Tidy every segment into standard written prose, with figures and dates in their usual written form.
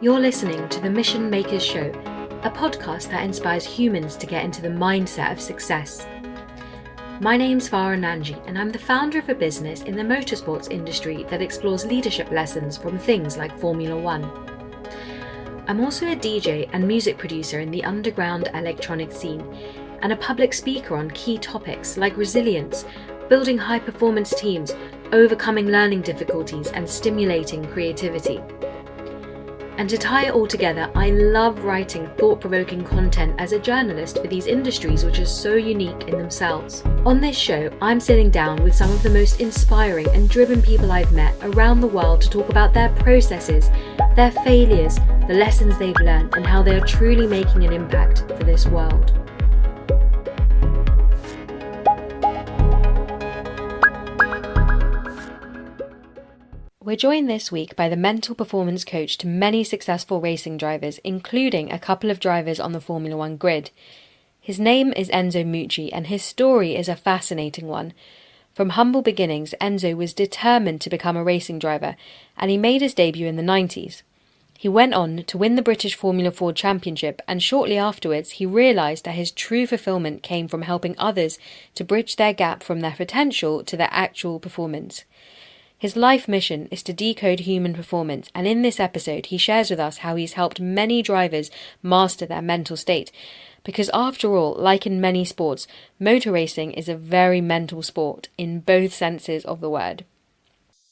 You're listening to the Mission Makers Show, a podcast that inspires humans to get into the mindset of success. My name's Farah Nanji, and I'm the founder of a business in the motorsports industry that explores leadership lessons from things like Formula One. I'm also a DJ and music producer in the underground electronic scene, and a public speaker on key topics like resilience, building high-performance teams, overcoming learning difficulties, and stimulating creativity. And to tie it all together, I love writing thought-provoking content as a journalist for these industries which are so unique in themselves. On this show, I'm sitting down with some of the most inspiring and driven people I've met around the world to talk about their processes, their failures, the lessons they've learned, and how they are truly making an impact for this world. We're joined this week by the mental performance coach to many successful racing drivers, including a couple of drivers on the Formula One grid. His name is Enzo Mucci, and his story is a fascinating one. From humble beginnings, Enzo was determined to become a racing driver, and he made his debut in the 90s. He went on to win the British Formula Ford Championship, and shortly afterwards he realised that his true fulfilment came from helping others to bridge their gap from their potential to their actual performance. His life mission is to decode human performance, and in this episode he shares with us how he's helped many drivers master their mental state. Because after all, like in many sports, motor racing is a very mental sport in both senses of the word.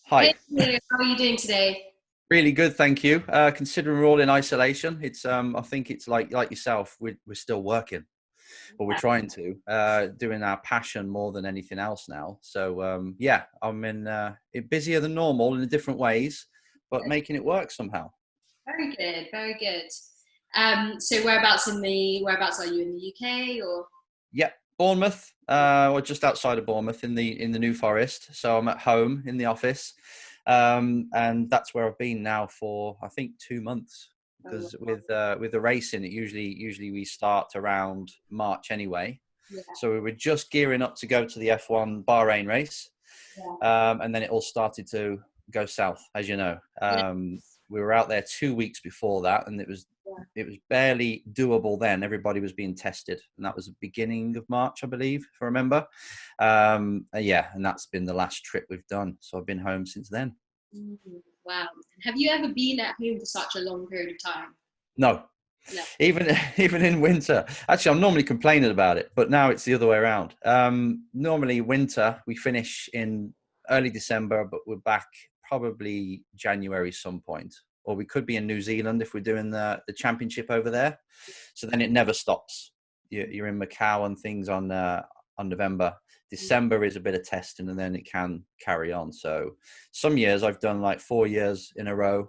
Hi. Hey, how are you doing today? Really good, thank you. Considering we're all in isolation, it's I think it's like yourself, we're still working, or we're trying to, doing our passion more than anything else now. So yeah, I'm in busier than normal in different ways, but making it work somehow. Very good, very good. So whereabouts are you, in the UK or? Yep, Bournemouth, or just outside of Bournemouth in the New Forest. So I'm at home in the office, and that's where I've been now for I think 2 months. Because with the racing, it usually we start around March anyway. Yeah. So we were just gearing up to go to the F1 Bahrain race, and then it all started to go south, as you know. We were out there 2 weeks before that, and it was barely doable then. Everybody was being tested, and that was the beginning of March, I believe, if I remember. And that's been the last trip we've done. So I've been home since then. Wow. Have you ever been at home for such a long period of time? No. Even in winter. Actually, I'm normally complaining about it, but now it's the other way around. Normally winter, we finish in early December, but we're back probably January some point. Or we could be in New Zealand if we're doing the championship over there. So then it never stops. You're in Macau and things on November. December is a bit of testing, and then it can carry on. So some years I've done like 4 years in a row,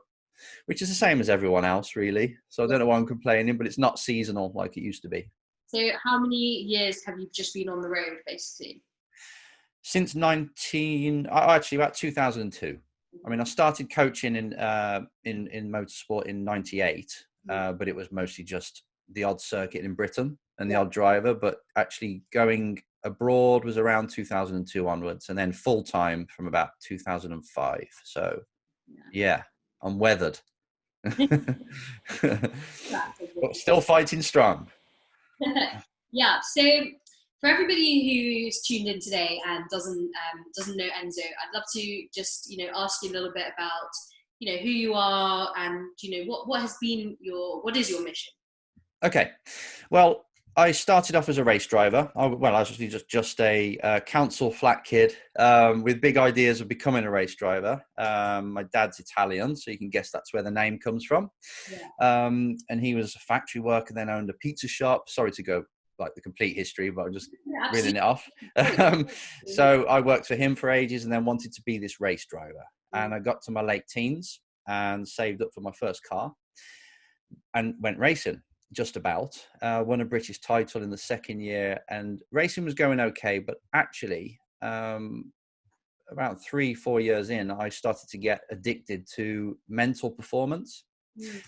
which is the same as everyone else, really. So I don't know why I'm complaining, but it's not seasonal like it used to be. So how many years have you just been on the road, basically? Since about 2002. I mean, I started coaching in motorsport in '98, but it was mostly just the odd circuit in Britain and the odd driver. But actually going abroad was around 2002 onwards, and then full time from about 2005. So yeah, I'm weathered. But still fighting strong. Yeah. So for everybody who's tuned in today and doesn't know Enzo, I'd love to just ask you a little bit about who you are and what is your mission. Okay, well, I started off as a race driver. I was actually just a council flat kid with big ideas of becoming a race driver. My dad's Italian, so you can guess that's where the name comes from. And he was a factory worker, then owned a pizza shop. Sorry to go like the complete history, but I'm just reeling it off. So I worked for him for ages and then wanted to be this race driver. And I got to my late teens and saved up for my first car and went racing. Just about won a British title in the second year, and racing was going okay, but actually about 3-4 years in, I started to get addicted to mental performance.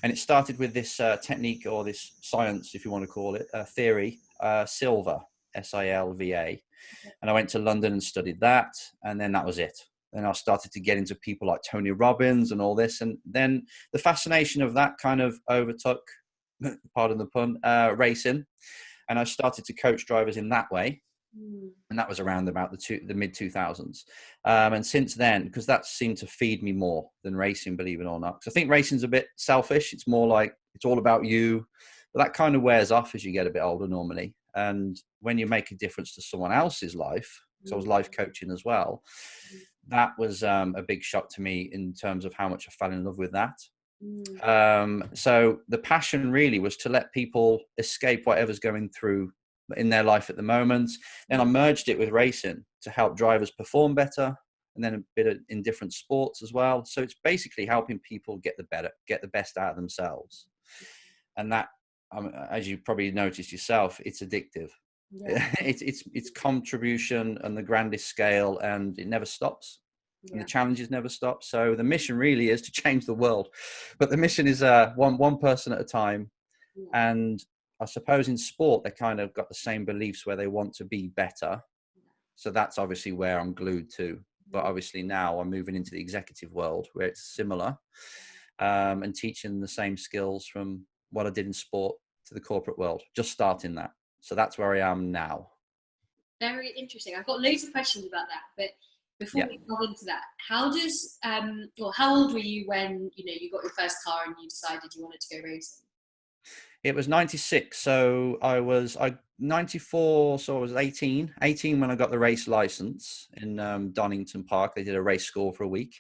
And it started with this technique, or this science, if you want to call it, theory, Silva, Silva. And I went to London and studied that, and then that was it. then I started to get into people like Tony Robbins and all this. And then the fascination of that kind of overtook, pardon the pun, racing. And I started to coach drivers in that way. And that was around about the mid 2000s. And since then, because that seemed to feed me more than racing, believe it or not. Because I think racing's a bit selfish. It's more like it's all about you. But that kind of wears off as you get a bit older normally. And when you make a difference to someone else's life, because I was life coaching as well, that was a big shock to me in terms of how much I fell in love with that. So the passion really was to let people escape whatever's going through in their life at the moment. Then I merged it with racing to help drivers perform better, and then a bit in different sports as well. So it's basically helping people get the best out of themselves. And that, as you probably noticed yourself, it's addictive. Yeah. It's contribution on the grandest scale, and it never stops. Yeah. And the challenges never stop. So the mission really is to change the world, but the mission is one person at a time. Yeah. And I suppose in sport, they kind of got the same beliefs where they want to be better. So that's obviously where I'm glued to. But obviously now I'm moving into the executive world where it's similar, and teaching the same skills from what I did in sport to the corporate world, just starting that. So that's where I am now. Very interesting. I've got loads of questions about that, but before we go into that, how old were you when you got your first car and you decided you wanted to go racing? It was 96, so I was 94, so I was 18 when I got the race license in Donington Park. They did a race school for a week,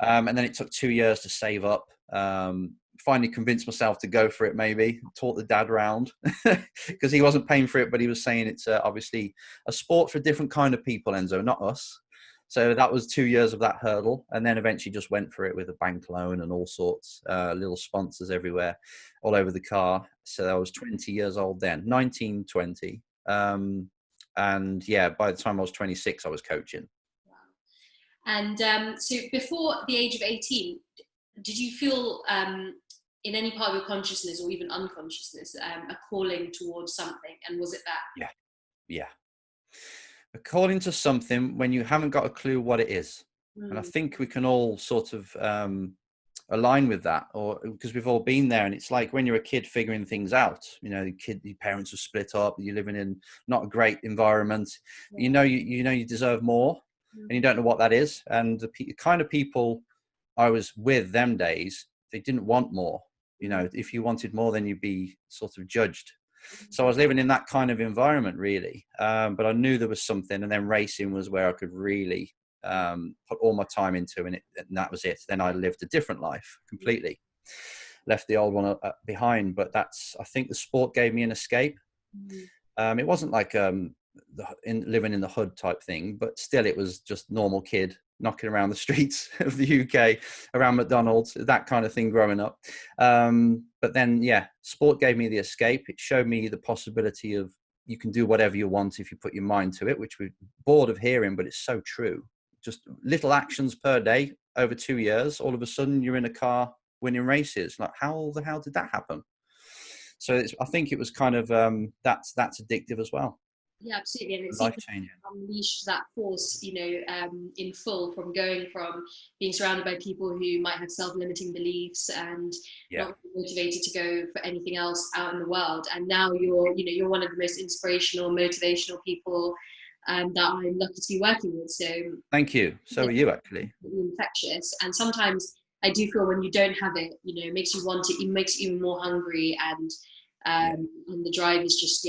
and then it took 2 years to save up. Finally convinced myself to go for it, maybe. Taught the dad round because he wasn't paying for it, but he was saying it's obviously a sport for a different kind of people, Enzo, not us. So that was 2 years of that hurdle, and then eventually just went for it with a bank loan and all sorts, little sponsors everywhere, all over the car. So I was 20 years old then, 19, 20. And yeah, by the time I was 26, I was coaching. Wow. And so before the age of 18, did you feel in any part of your consciousness or even unconsciousness a calling towards something? And was it that? Yeah. According to something when you haven't got a clue what it is. And I think we can all sort of align with that, or because we've all been there. And it's like when you're a kid figuring things out, your parents are split up, you're living in not a great environment. You you deserve more, and you don't know what that is. And the kind of people I was with them days, they didn't want more. If you wanted more, then you'd be sort of judged. So I was living in that kind of environment, really. But I knew there was something, and then racing was where I could really put all my time into, and that was it. Then I lived a different life completely, left the old one behind. But I think the sport gave me an escape. It wasn't like living in the hood type thing, but still it was just normal kid knocking around the streets of the UK, around McDonald's, that kind of thing growing up. But then, sport gave me the escape. It showed me the possibility of you can do whatever you want if you put your mind to it, which we're bored of hearing, but it's so true. Just little actions per day over 2 years. All of a sudden you're in a car winning races. Like, how the hell did that happen? So I think it was kind of, that's addictive as well. Yeah, absolutely. And it's life-changing. Unleash that force, in full, from going from being surrounded by people who might have self-limiting beliefs and not motivated to go for anything else out in the world. And now you're one of the most inspirational, motivational people that I'm lucky to be working with. So thank you. So are you, actually. Infectious. And sometimes I do feel when you don't have it, it makes you want it. It makes you even more hungry, and the drive is just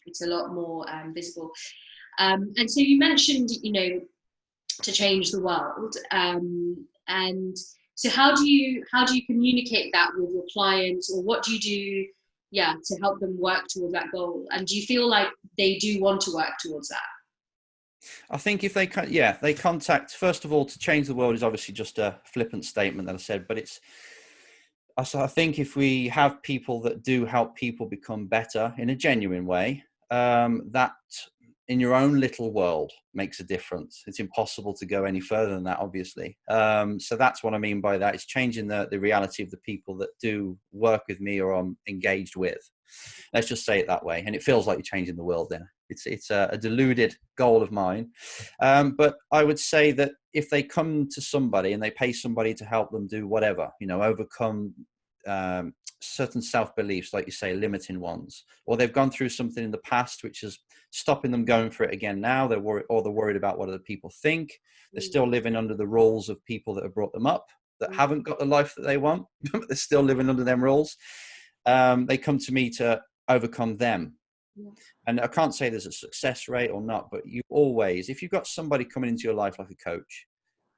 it's a lot more visible. And so you mentioned to change the world, and so how do you communicate that with your clients, or what do you do to help them work towards that goal? And do you feel like they do want to work towards that? I think if they contact, first of all, to change the world is obviously just a flippant statement that I said, but I think if we have people that do help people become better in a genuine way, that in your own little world makes a difference. It's impossible to go any further than that, obviously. So that's what I mean by that. It's changing the reality of the people that do work with me or I'm engaged with. Let's just say it that way. And it feels like you're changing the world then. It's a deluded goal of mine. But I would say that if they come to somebody and they pay somebody to help them do whatever, overcome certain self-beliefs, like you say, limiting ones, or they've gone through something in the past which is stopping them going for it again now, they're worried about what other people think. They're still living under the rules of people that have brought them up, that haven't got the life that they want, but they're still living under them rules. They come to me to overcome them. And I can't say there's a success rate or not, but you always, if you've got somebody coming into your life like a coach,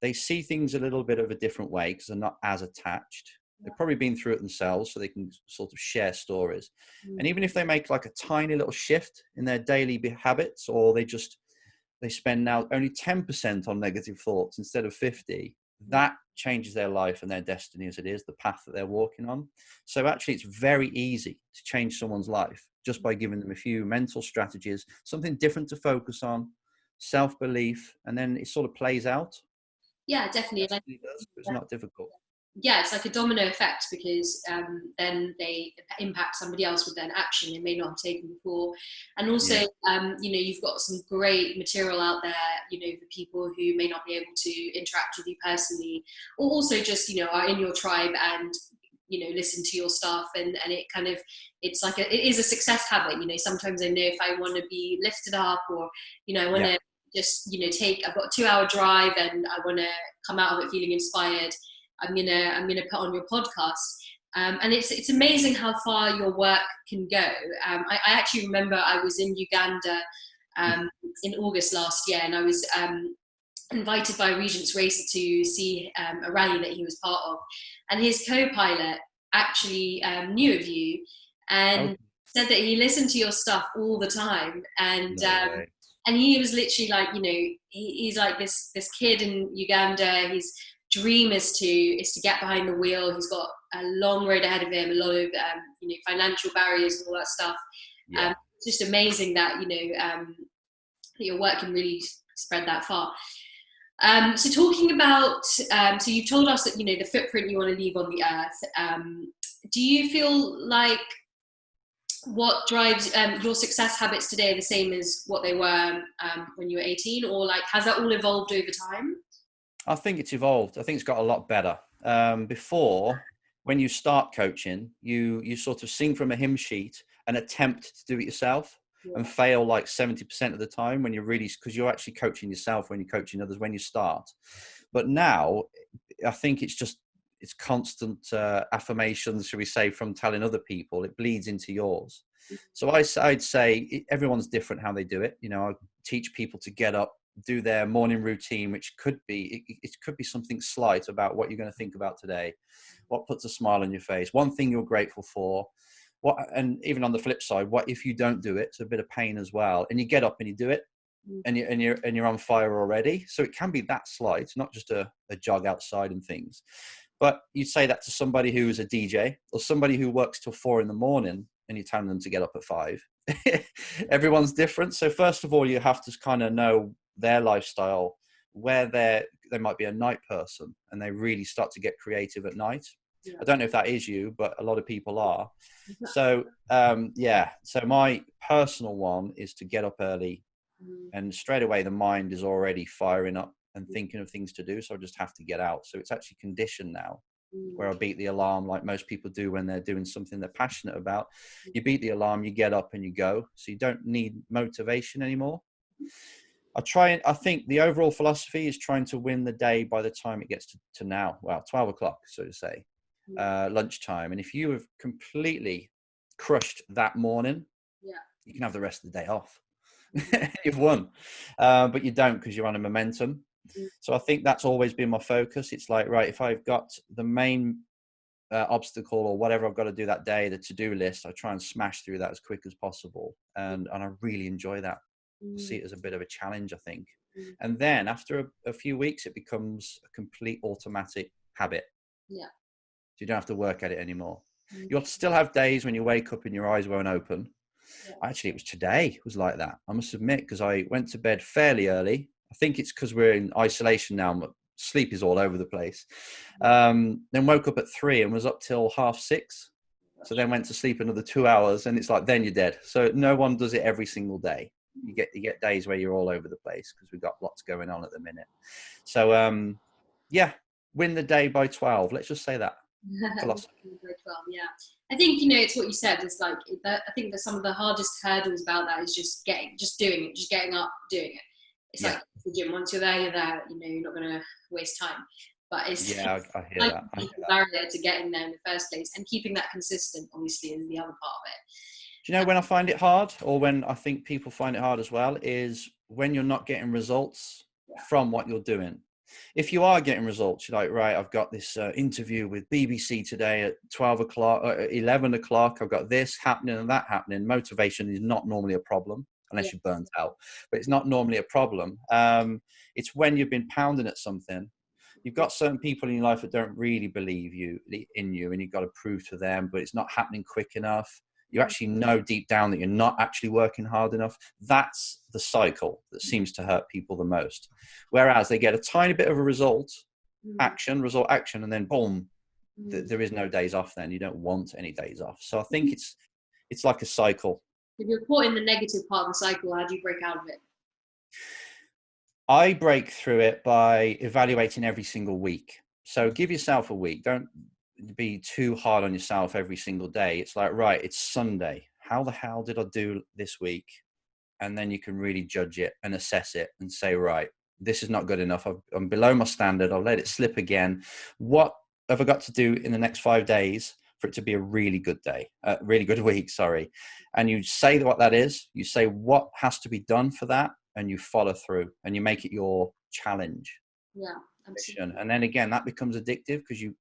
they see things a little bit of a different way because they're not as attached. They've probably been through it themselves, so they can sort of share stories. And even if they make like a tiny little shift in their daily habits, or they spend now only 10% on negative thoughts instead of 50, that changes their life and their destiny as it is, the path that they're walking on. So actually it's very easy to change someone's life just by giving them a few mental strategies, something different to focus on, self-belief, and then it sort of plays out. Yeah, definitely. It's not difficult. Yeah, it's like a domino effect, because then they impact somebody else with their action they may not have taken before. And also, you've got some great material out there, for people who may not be able to interact with you personally, or also just, are in your tribe and, listen to your stuff. And it kind of, it's like it is a success habit. Sometimes I know if I want to be lifted up, or, I want to just, I've got a 2-hour drive and I want to come out of it feeling inspired, I'm gonna put on your podcast, and it's amazing how far your work can go. I actually remember I was in Uganda in August last year, and I was invited by Regent's Racer to see a rally that he was part of, and his co-pilot actually knew of you and said that he listened to your stuff all the time, and he was literally like, he's like this kid in Uganda. His dream is to get behind the wheel. He's got a long road ahead of him, a lot of financial barriers and all that stuff. It's just amazing that your work can really spread that far. So talking about, so you've told us that the footprint you want to leave on the earth. Do you feel like what drives your success habits today are the same as what they were when you were 18, or like has that all evolved over time? I think it's evolved. I think it's got a lot better. Before, when you start coaching, you sort of sing from a hymn sheet and attempt to do it yourself and fail like 70% of the time when you're really, because you're actually coaching yourself when you're coaching others when you start. But now I think it's constant affirmations, should we say, from telling other people. It bleeds into yours. So I'd say everyone's different how they do it. I teach people to get up, do their morning routine, which could be something slight about what you're going to think about today, what puts a smile on your face, one thing you're grateful for, and even on the flip side, what if you don't do it? It's a bit of pain as well, and you get up and you do it, and you're on fire already. So it can be that slight, not just a jog outside and things. But you say that to somebody who is a DJ or somebody who works till 4 a.m, and you're telling them to get up at 5. Everyone's different. So first of all, you have to kind of know their lifestyle, where they might be a night person and they really start to get creative at night. I don't know if that is you, but a lot of people are. So so my personal one is to get up early, and straight away the mind is already firing up and thinking of things to do, so I just have to get out. So it's actually conditioned now, where I beat the alarm like most people do when they're doing something they're passionate about. You beat the alarm, you get up and you go, so you don't need motivation anymore. I think the overall philosophy is trying to win the day by the time it gets to now, 12 o'clock, so to say, lunchtime. And if you have completely crushed that morning, you can have the rest of the day off. You've won. But you don't, because you're on a momentum. So I think that's always been my focus. It's like, right, if I've got the main obstacle or whatever I've got to do that day, the to-do list, I try and smash through that as quick as possible. And I really enjoy that. See it as a bit of a challenge, I think. And then after a few weeks, it becomes a complete automatic habit. So you don't have to work at it anymore. You'll still have days when you wake up and your eyes won't open. Actually, it was today. It was like that, I must admit, because I went to bed fairly early. I think it's because we're in isolation now. Sleep is all over the place. Then woke up at 3 and was up till 6:30. So then went to sleep another 2 hours, and it's like, then you're dead. So no one does it every single day. You get days where you're all over the place because we've got lots going on at the minute. So yeah, win the day by 12. Let's just say that. Philosophy. Yeah, I think, you know, it's what you said. It's like I think that some of the hardest hurdles about that is just doing it, just getting up, doing it. It's like the gym. Once you're there, you know, you're not going to waste time. But it's I hear like that. I hear the that. barrier to getting there in the first place, and keeping that consistent, obviously, is the other part of it. Do you know when I find it hard, or when I think people find it hard as well, is when you're not getting results from what you're doing. If you are getting results, you're like, right, I've got this interview with BBC today at 12 o'clock, 11 o'clock. I've got this happening and that happening. Motivation is not normally a problem unless you're burnt out, but it's not normally a problem. It's when you've been pounding at something. You've got certain people in your life that don't really believe in you, and you've got to prove to them, but it's not happening quick enough. You actually know deep down that you're not actually working hard enough. That's the cycle that seems to hurt people the most. Whereas they get a tiny bit of a result, action, and then boom, there is no days off then. You don't want any days off. So I think it's like a cycle. If you're caught in the negative part of the cycle, how do you break out of it? I break through it by evaluating every single week. So give yourself a week. Don't be too hard on yourself every single day. It's like, right, it's Sunday. How the hell did I do this week? And then you can really judge it and assess it and say, right, this is not good enough. I'm below my standard. I'll let it slip again. What have I got to do in the next 5 days for it to be a really good day, really good week, sorry. And you say what that is. You say what has to be done for that, and you follow through and you make it your challenge. Yeah, absolutely. And then again, that becomes addictive because you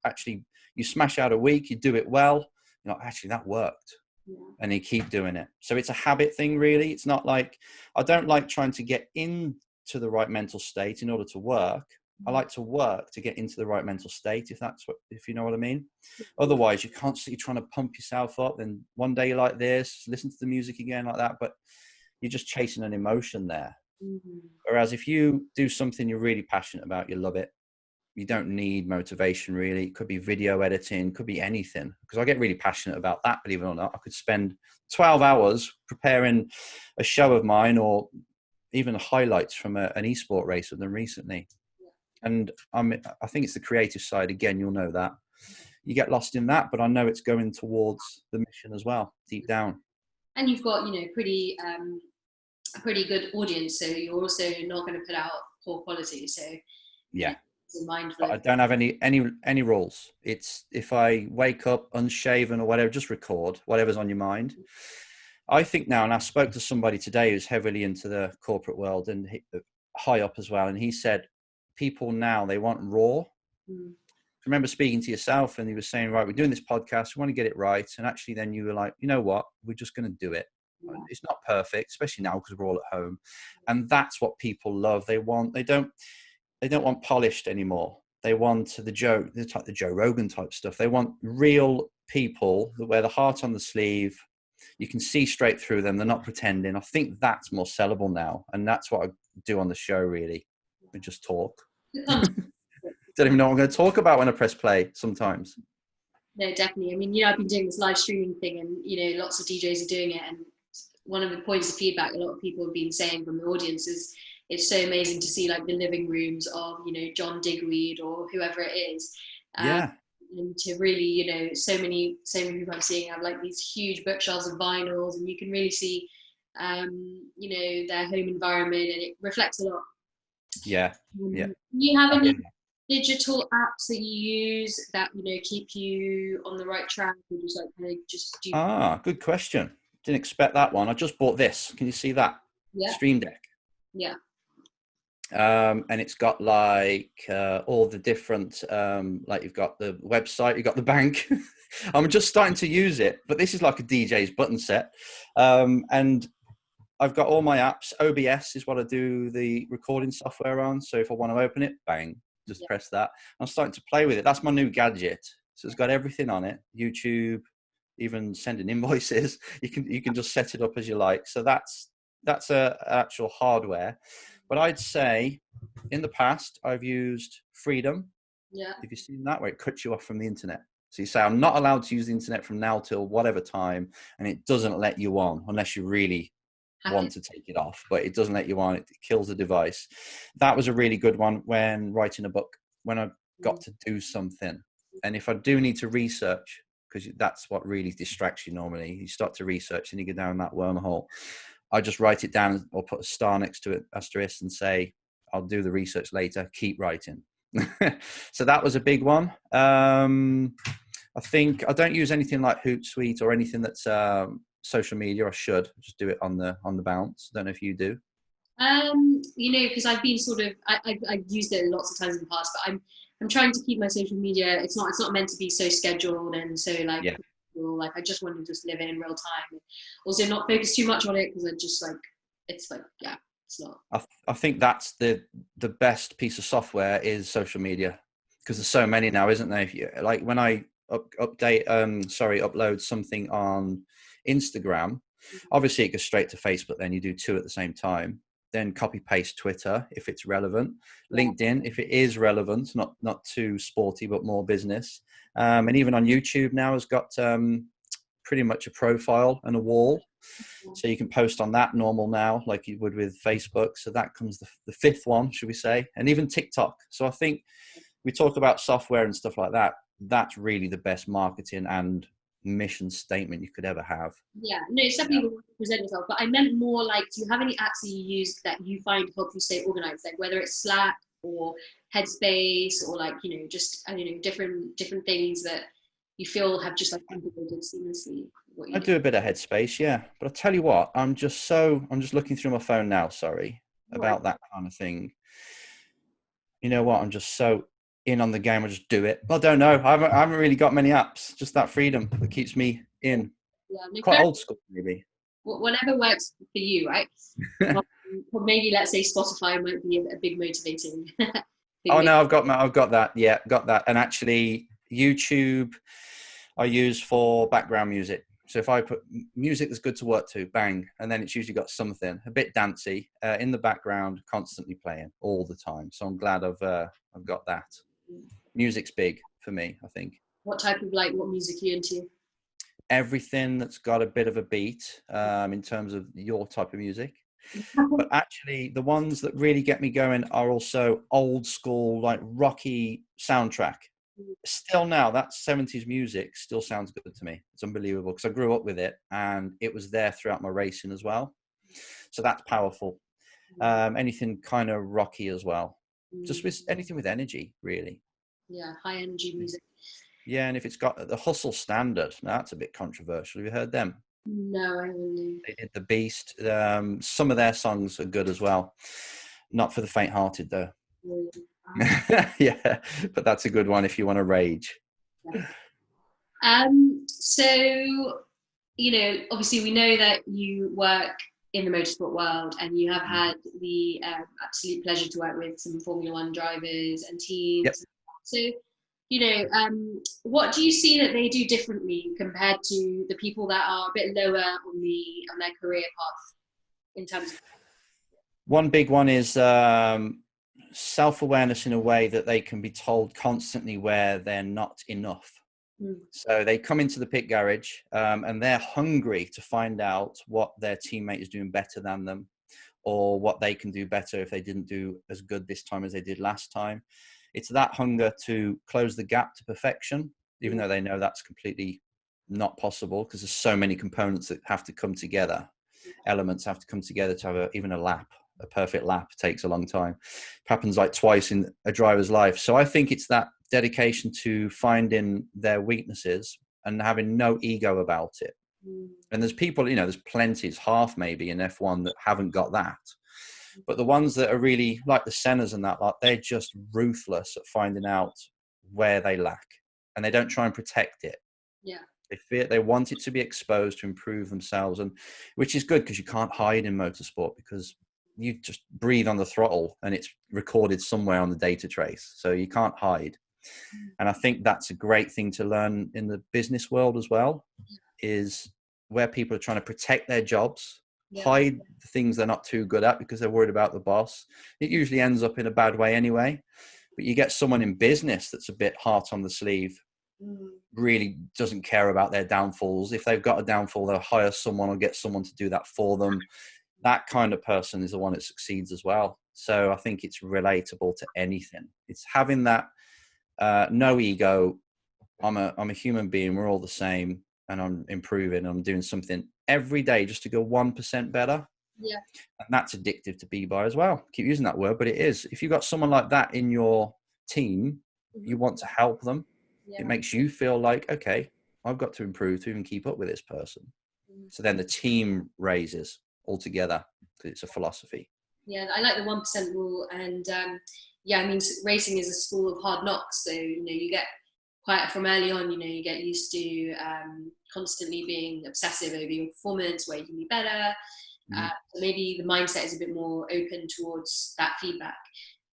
smash out a week, you do it well. You're like, actually, that worked. Yeah. And you keep doing it. So it's a habit thing, really. It's not like, I don't like trying to get into the right mental state in order to work. I like to work to get into the right mental state, if you know what I mean. Otherwise, you're constantly trying to pump yourself up. And one day you're like this, listen to the music again like that, but you're just chasing an emotion there. Whereas if you do something you're really passionate about, you love it, you don't need motivation really. It could be video editing, could be anything. Because I get really passionate about that, believe it or not. I could spend 12 hours preparing a show of mine, or even highlights from an esport race with them recently. And I think it's the creative side. Again, you'll know that. You get lost in that, but I know it's going towards the mission as well, deep down. And you've got, you know, a pretty good audience, so you're also not going to put out poor quality. So yeah, mindful. I don't have any rules. It's if I wake up unshaven or whatever, just record whatever's on your mind. I think now, and I spoke to somebody today who's heavily into the corporate world and high up as well, and he said people now, they want raw. I remember speaking to yourself, and he was saying, right, we're doing this podcast, we want to get it right. And actually then you were like, you know what, we're just going to do it. Yeah. It's not perfect, especially now because we're all at home. And that's what people love. They don't want polished anymore. They want the Joe Rogan type stuff. They want real people that wear the heart on the sleeve. You can see straight through them. They're not pretending. I think that's more sellable now. And that's what I do on the show, really. We just talk. Don't even know what I'm going to talk about when I press play sometimes. No, definitely. I mean, you know, I've been doing this live streaming thing, and, you know, lots of DJs are doing it. And one of the points of feedback a lot of people have been saying from the audience is it's so amazing to see, like, the living rooms of, you know, John Digweed or whoever it is. Yeah. And to really, you know, so many people I'm seeing have like these huge bookshelves of vinyls, and you can really see, you know, their home environment, and it reflects a lot. Yeah. Yeah. Do you have any digital apps that you use that, you know, keep you on the right track, or just like kind of just do? Good question. Didn't expect that one. I just bought this. Can you see that? Yeah. Stream Deck. Yeah. And it's got like all the different, like you've got the website, you've got the bank. I'm just starting to use it, but this is like a DJ's button set. And I've got all my apps. OBS is what I do the recording software on. So if I want to open it, bang, just press that. I'm starting to play with it. That's my new gadget. So it's got everything on it. YouTube, even sending invoices. You can just set it up as you like. So that's a actual hardware. But I'd say in the past, I've used Freedom. Yeah. Have you seen that, where it cuts you off from the internet? So you say, I'm not allowed to use the internet from now till whatever time, and it doesn't let you on unless you really want to take it off, but it doesn't let you on. It kills the device. That was a really good one when writing a book, when I got to do something. And if I do need to research, because that's what really distracts you normally, you start to research and you go down that wormhole, I just write it down or put a star next to it, asterisk, and say, I'll do the research later, keep writing. So that was a big one. I think I don't use anything like Hootsuite or anything that's social media. I should just do it on the bounce. Don't know if you do. Because I've been sort of I've used it lots of times in the past, but I'm trying to keep my social media. It's not meant to be so scheduled and so like I just want to just live it in real time. Also, not focus too much on it because it's not. I think that's the best piece of software is social media, because there's so many now, isn't there? If you, like when I upload something on Instagram, obviously it goes straight to Facebook, then you do two at the same time, then copy paste Twitter if it's relevant, LinkedIn if it is relevant, not too sporty but more business, and even on YouTube now has got pretty much a profile and a wall, so you can post on that normal now like you would with Facebook. So that comes the fifth one, should we say, and even TikTok. So I think we talk about software and stuff like that. That's really the best marketing and mission statement you could ever have. Yeah, no, it's definitely the way to present yourself. But I meant more like, do you have any apps that you use that you find help you stay organized? Like whether it's Slack or Headspace or like, just, different things that you feel have just like integrated seamlessly. I do a bit of Headspace, yeah. But I'll tell you what, I'm just looking through my phone now, sorry, about that kind of thing. You know what, I'm just so in on the game, I just do it. I don't know. I haven't really got many apps. Just that freedom that keeps me in. Yeah, quite old school, maybe. Whatever works for you, right? Or maybe let's say Spotify might be a big motivating thing. Oh no, I've got that. Yeah, got that. And actually, YouTube I use for background music. So if I put music that's good to work to, bang, and then it's usually got something a bit dancey in the background, constantly playing all the time. So I'm glad I've got that. Music's big for me, I think. What type of what music are you into? Everything that's got a bit of a beat, in terms of your type of music. But actually, the ones that really get me going are also old school, like rocky soundtrack. Still now, that 70s music still sounds good to me. It's unbelievable because I grew up with it and it was there throughout my racing as well. So that's powerful. Anything kind of rocky as well. Just with anything with energy, really. Yeah, high energy music. Yeah, and if it's got the Hustle Standard, now that's a bit controversial. Have you heard them? No, I haven't. They did The Beast. Some of their songs are good as well. Not for the faint-hearted, though. Yeah, but that's a good one if you want to rage. Yeah. So, obviously we know that you work in the motorsport world and you have had the absolute pleasure to work with some Formula One drivers and teams. Yep. So, what do you see that they do differently compared to the people that are a bit lower on their career path in terms of? One big one is self-awareness in a way that they can be told constantly where they're not enough. So they come into the pit garage and they're hungry to find out what their teammate is doing better than them or what they can do better if they didn't do as good this time as they did last time. It's that hunger to close the gap to perfection, even though they know that's completely not possible because there's so many components that have to come together. Elements have to come together to have even a lap. A perfect lap takes a long time. It happens like twice in a driver's life. So I think it's that dedication to finding their weaknesses and having no ego about it. And there's people, there's plenty, it's half maybe in F1 that haven't got that. But the ones that are really like the Sennas and that, they're just ruthless at finding out where they lack and they don't try and protect it. Yeah. They want it to be exposed to improve themselves, and which is good because you can't hide in motorsport because you just breathe on the throttle and it's recorded somewhere on the data trace. So you can't hide. And I think that's a great thing to learn in the business world as well, is where people are trying to protect their jobs, hide the things they're not too good at because they're worried about the boss. It usually ends up in a bad way anyway. But you get someone in business that's a bit heart on the sleeve, really doesn't care about their downfalls. If they've got a downfall, they'll hire someone or get someone to do that for them. that kind of person is the one that succeeds as well. So I think it's relatable to anything. It's having that no ego. I'm a human being. We're all the same, and I'm improving. I'm doing something every day just to go 1% better. Yeah. And that's addictive to be by as well. Keep using that word, but it is. If you've got someone like that in your team, you want to help them. Yeah. It makes you feel like, okay, I've got to improve to even keep up with this person. So then the team raises altogether because it's a philosophy. Yeah, I like the 1% rule, and yeah, I mean, racing is a school of hard knocks. So you get quite from early on. You get used to constantly being obsessive over your performance, where you can be better. So maybe the mindset is a bit more open towards that feedback.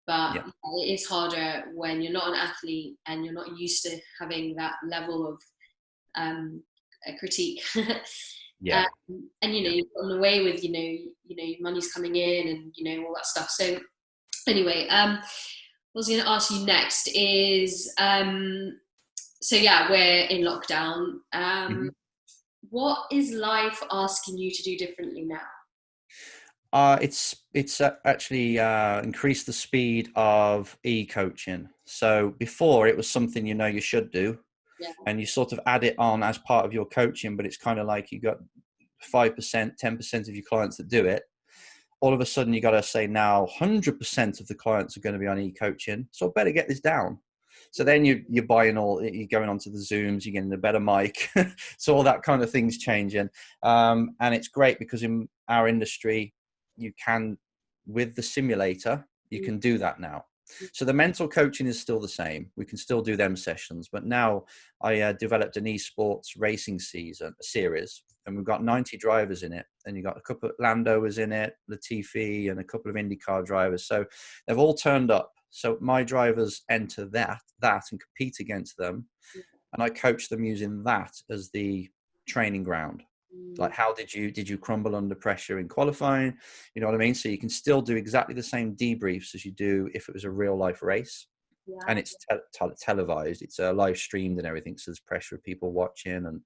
But it is harder when you're not an athlete and you're not used to having that level of a critique. Yeah. And you've gotten away with your money's coming in and all that stuff. So anyway, what I was going to ask you next is so yeah, we're in lockdown. What is life asking you to do differently now? It's actually increased the speed of e-coaching. So before it was something you should do, and you sort of add it on as part of your coaching, but it's kind of like you got 5%, 10% of your clients that do it. All of a sudden you got to say now 100% of the clients are going to be on e-coaching. So I better get this down. So then you're going onto the Zooms, you're getting a better mic. So all that kind of thing's changing. And it's great because in our industry, you can, with the simulator, you can do that now. So the mental coaching is still the same. We can still do them sessions, but now I developed an esports racing series, and we've got 90 drivers in it, and you've got a couple of Lando's in it, Latifi, and a couple of IndyCar drivers. So they've all turned up. So my drivers enter that and compete against them, and I coach them using that as the training ground. Like, how did you crumble under pressure in qualifying? You know what I mean? So you can still do exactly the same debriefs as you do if it was a real life race. And it's televised, it's live streamed and everything. So there's pressure of people watching and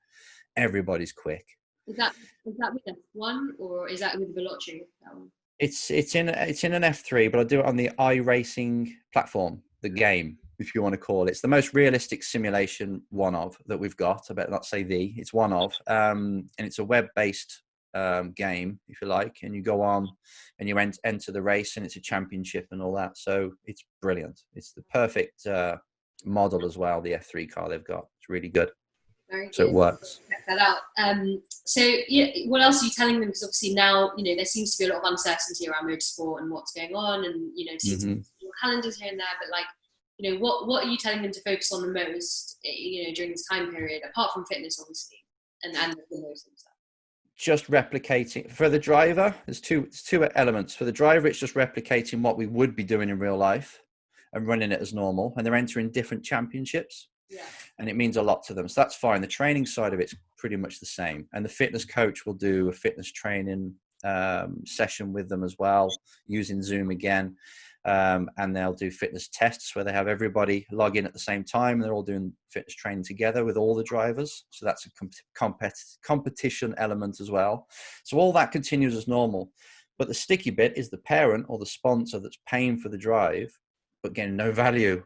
everybody's quick. Is that with F1 or is that with Veloce? It's in an F3, but I do it on the iRacing platform, the game, if you want to call it. It's the most realistic simulation that we've got. I better not say it's one of. And it's a web-based game, if you like, and you go on and you enter the race, and it's a championship and all that. So it's brilliant. It's the perfect model as well, the F3 car they've got. It's really good. Very good. So it works. Check that out. So what else are you telling them? Because obviously now, there seems to be a lot of uncertainty around motorsport and what's going on, and it seems to be calendars here and there. But what are you telling them to focus on the most, during this time period, apart from fitness, obviously, and the most and stuff? Just replicating for the driver. There's two elements. For the driver, it's just replicating what we would be doing in real life and running it as normal, and they're entering different championships. And it means a lot to them. So that's fine. The training side of it's pretty much the same. And the fitness coach will do a fitness training session with them as well, using Zoom again. And they'll do fitness tests where they have everybody log in at the same time, and they're all doing fitness training together with all the drivers. So that's a competition element as well. So all that continues as normal. But the sticky bit is the parent or the sponsor that's paying for the drive, but getting no value.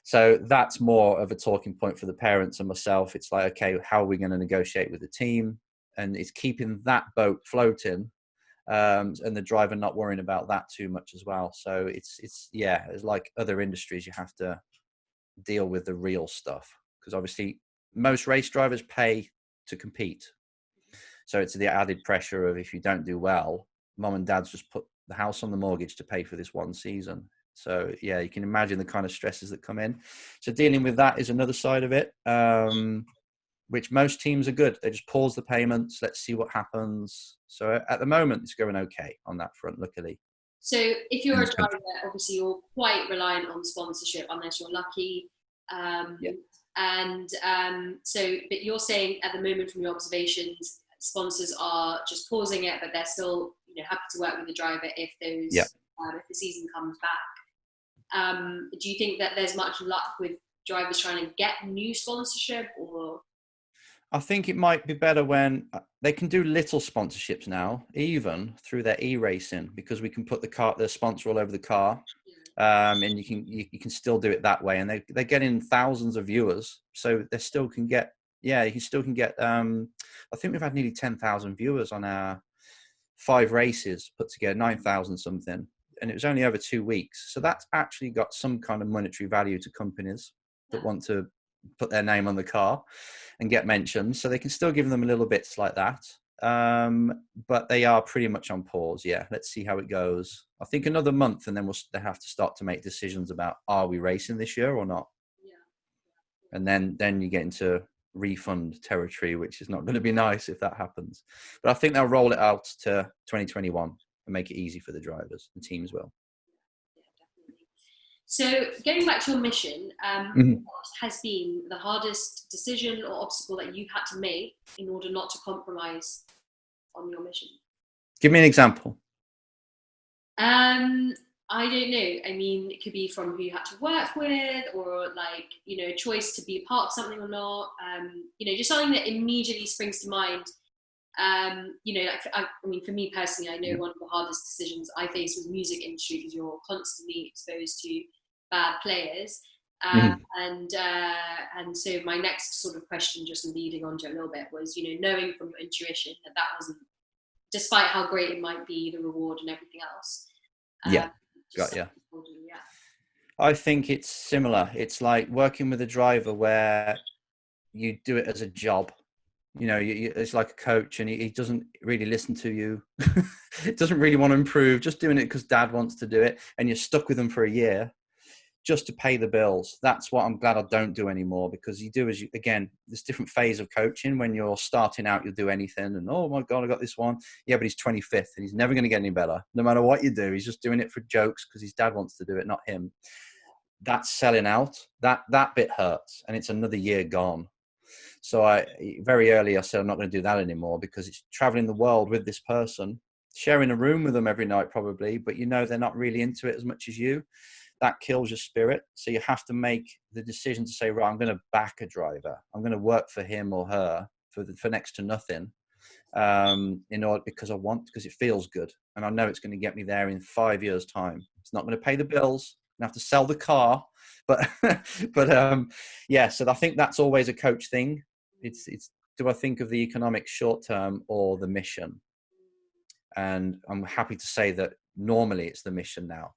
So that's more of a talking point for the parents and myself. It's like, okay, how are we going to negotiate with the team? And it's keeping that boat floating, and the driver not worrying about that too much as well. So it's like other industries, you have to deal with the real stuff, because obviously most race drivers pay to compete. So it's the added pressure of, if you don't do well, mom and dad's just put the house on the mortgage to pay for this one season. So yeah, you can imagine the kind of stresses that come in. So dealing with that is another side of it, which most teams are good. They just pause the payments. Let's see what happens. So at the moment, it's going okay on that front, luckily. So if you're a driver, obviously you're quite reliant on sponsorship unless you're lucky. But you're saying at the moment, from your observations, sponsors are just pausing it, but they're still happy to work with the driver if those if the season comes back. Do you think that there's much luck with drivers trying to get new sponsorship, or? I think it might be better when they can do little sponsorships now, even through their e-racing, because we can put the sponsor all over the car, and you can still do it that way. And they're getting thousands of viewers, so they still can get. Yeah, you still can get. I think we've had nearly 10,000 viewers on our 5 races put together, 9,000 something, and it was only over 2 weeks. So that's actually got some kind of monetary value to companies that want to put their name on the car and get mentioned. So they can still give them a little bits like that. But they are pretty much on pause. Yeah, let's see how it goes. I think another month, and then they have to start to make decisions about, are we racing this year or not? And then you get into refund territory, which is not going to be nice if that happens. But I think they'll roll it out to 2021 and make it easy for the drivers. The teams will. So going back to your mission, what has been the hardest decision or obstacle that you've had to make in order not to compromise on your mission? Give me an example. I don't know. I mean, it could be from who you had to work with, or like, a choice to be a part of something or not. Just something that immediately springs to mind. I mean, for me personally, I know one of the hardest decisions I faced was music industry, because you're constantly exposed to bad players. And so my next sort of question, just leading on to a little bit, was, knowing from your intuition that wasn't, despite how great it might be, the reward and everything else. Got you. Yeah. I think it's similar. It's like working with a driver where you do it as a job. It's like a coach, and he doesn't really listen to you. It doesn't really want to improve, just doing it because dad wants to do it, and you're stuck with them for a year just to pay the bills. That's what I'm glad I don't do anymore, because you do again, this different phase of coaching. When you're starting out, you'll do anything, and oh my God, I got this one. Yeah, but he's 25th and he's never going to get any better. No matter what you do, he's just doing it for jokes because his dad wants to do it, not him. That's selling out. That bit hurts, and it's another year gone. So very early I said I'm not going to do that anymore, because it's traveling the world with this person, sharing a room with them every night probably, but they're not really into it as much as you. That kills your spirit. So you have to make the decision to say, right, I'm going to back a driver. I'm going to work for him or her for next to nothing, because it feels good, and I know it's going to get me there in 5 years' time. It's not going to pay the bills. I have to sell the car, but yeah. So I think that's always a coach thing. It's do I think of the economic short term or the mission? And I'm happy to say that normally it's the mission now.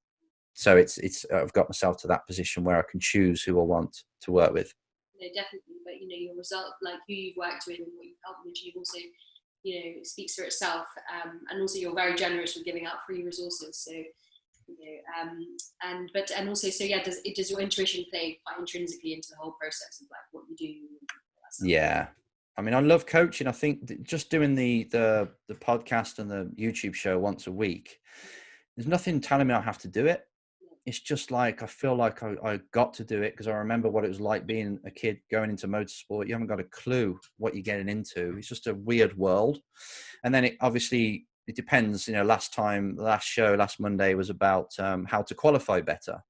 So it's I've got myself to that position where I can choose who I want to work with. No, definitely. But your result, like who you've worked with and what you've helped them achieve, also speaks for itself. And also you're very generous with giving out free resources. So does your intuition play quite intrinsically into the whole process of like what you do? Yeah. I mean, I love coaching. I think just doing the podcast and the YouTube show once a week, there's nothing telling me I have to do it. It's just like, I feel like I got to do it because I remember what it was like being a kid going into motorsport. You haven't got a clue what you're getting into. It's just a weird world. And then it depends. Last Monday was about how to qualify better.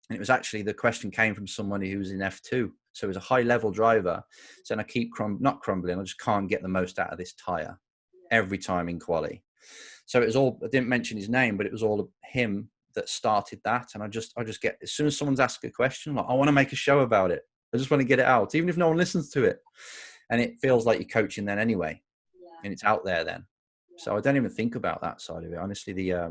And it was actually, the question came from somebody who was in F2. So it was a high level driver saying, I keep not crumbling. I just can't get the most out of this tire every time in quali. So it was all, I didn't mention his name, but it was all him that started that. And I just get, as soon as someone's asked a question, like, I want to make a show about it. I just want to get it out, even if no one listens to it. And it feels like you're coaching then anyway. And it's out there then. So I don't even think about that side of it. Honestly, I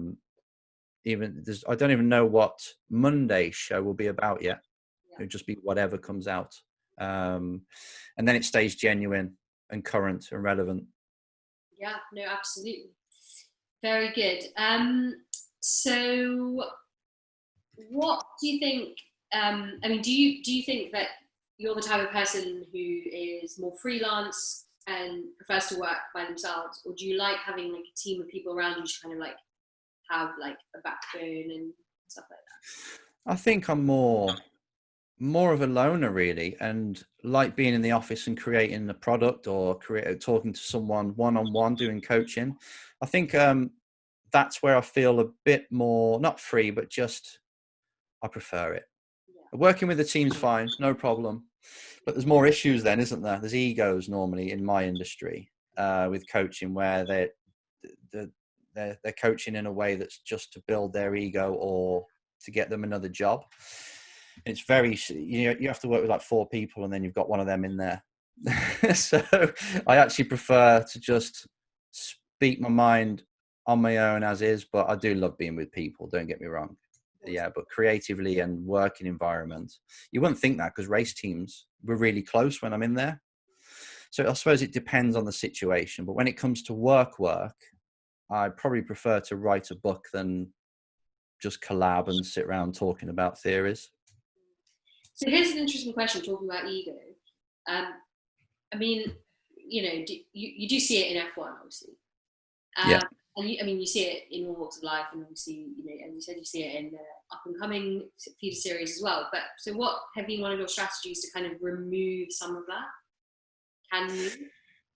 don't even know what Monday's show will be about yet. It'll just be whatever comes out. And then it stays genuine and current and relevant. Yeah, no, absolutely. Very good. So what do you think, do you think that you're the type of person who is more freelance and prefers to work by themselves, or do you like having like a team of people around you to kind of like have like a backbone and stuff like that? I think I'm more of a loner really, and like being in the office and creating a product or talking to someone one-on-one, doing coaching. I think that's where I feel a bit more, not free, but just I prefer it. Working with the team's fine, no problem. But there's more issues then, isn't there? There's egos normally in my industry with coaching, where they're coaching in a way that's just to build their ego or to get them another job. It's very, you have to work with like 4 people and then you've got one of them in there. So I actually prefer to just speak my mind on my own as is, but I do love being with people, don't get me wrong. Yeah, but creatively and working environment, you wouldn't think that, because race teams were really close when I'm in there. So I suppose it depends on the situation, but when it comes to work, I probably prefer to write a book than just collab and sit around talking about theories. So here's an interesting question, talking about ego. I mean, you do see it in F1, obviously. Yeah. And you see it in all walks of life, and obviously, as you said, you see it in the up and coming feeder series as well. But so, what have been one of your strategies to kind of remove some of that? Can you,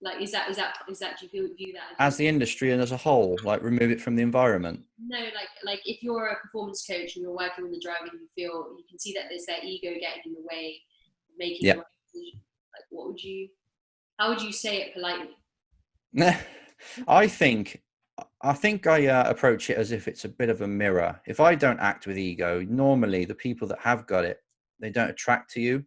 like, is that do you view that as the industry and as a whole, like remove it from the environment? No, like if you're a performance coach and you're working with the driver, and you can see that there's their ego getting in the way of making the right decision. Like, how would you say it politely? I think I approach it as if it's a bit of a mirror. If I don't act with ego, normally the people that have got it, they don't attract to you.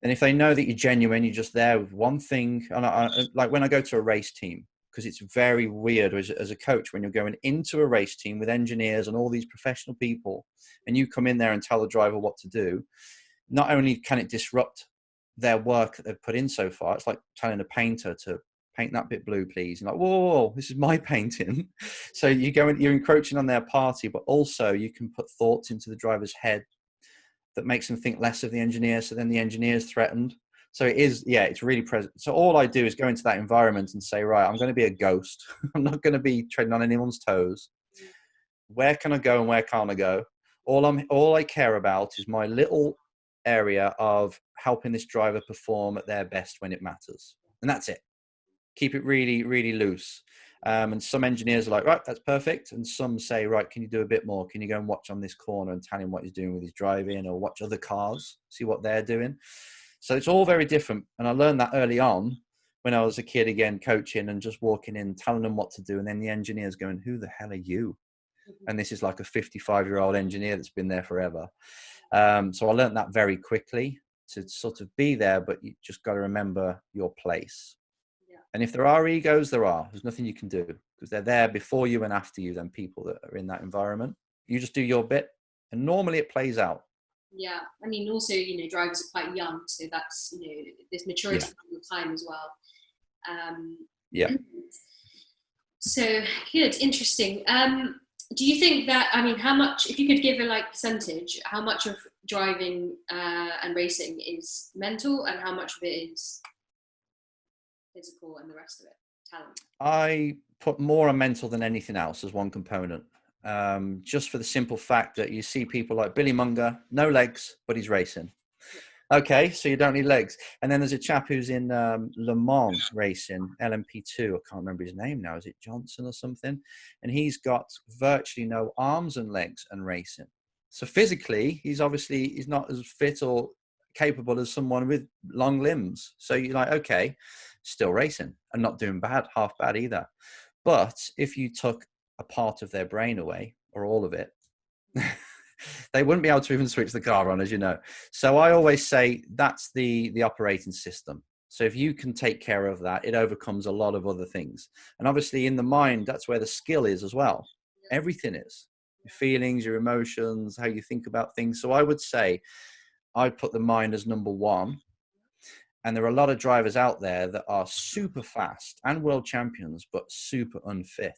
And if they know that you're genuine, you're just there with one thing. And like when I go to a race team, because it's very weird as a coach, when you're going into a race team with engineers and all these professional people, and you come in there and tell the driver what to do, not only can it disrupt their work that they've put in so far, it's like telling a painter to paint that bit blue, please. And like, whoa, this is my painting. So you're encroaching on their party, but also you can put thoughts into the driver's head that makes them think less of the engineer. So then the engineer is threatened. So it's really present. So all I do is go into that environment and say, right, I'm going to be a ghost. I'm not going to be treading on anyone's toes. Where can I go and where can't I go? All I care about is my little area of helping this driver perform at their best when it matters. And that's it. Keep it really, really loose. And some engineers are like, right, that's perfect. And some say, right, can you do a bit more? Can you go and watch on this corner and tell him what he's doing with his driving, or watch other cars, see what they're doing? So it's all very different. And I learned that early on when I was a kid, again, coaching and just walking in, telling them what to do. And then the engineer's going, who the hell are you? And this is like a 55-year-old engineer that's been there forever. So I learned that very quickly, to sort of be there, but you just got to remember your place. And if there are egos, there's nothing you can do, because they're there before you and after you, then people that are in that environment. You just do your bit, and normally it plays out. Yeah. I mean, also, drivers are quite young, so that's, there's maturity all the time as well. So good, interesting. Do you think that, how much, if you could give a percentage, how much of driving and racing is mental and how much of it is physical and the rest of it talent? I put more on mental than anything else as one component, just for the simple fact that you see people like Billy Munger, no legs, but he's racing. Okay, so you don't need legs. And then there's a chap who's in Le Mans racing, LMP2, I can't remember his name now, is it Johnson or something? And he's got virtually no arms and legs and racing. So physically, he's not as fit or capable as someone with long limbs. So you're like, okay, still racing and not doing half bad either. But if you took a part of their brain away, or all of it, they wouldn't be able to even switch the car on, as you know. So I always say that's the operating system. So if you can take care of that, it overcomes a lot of other things. And obviously in the mind, that's where the skill is as well. Everything is. Your feelings, your emotions, how you think about things. So I would say I'd put the mind as number one. And there are a lot of drivers out there that are super fast and world champions, but super unfit.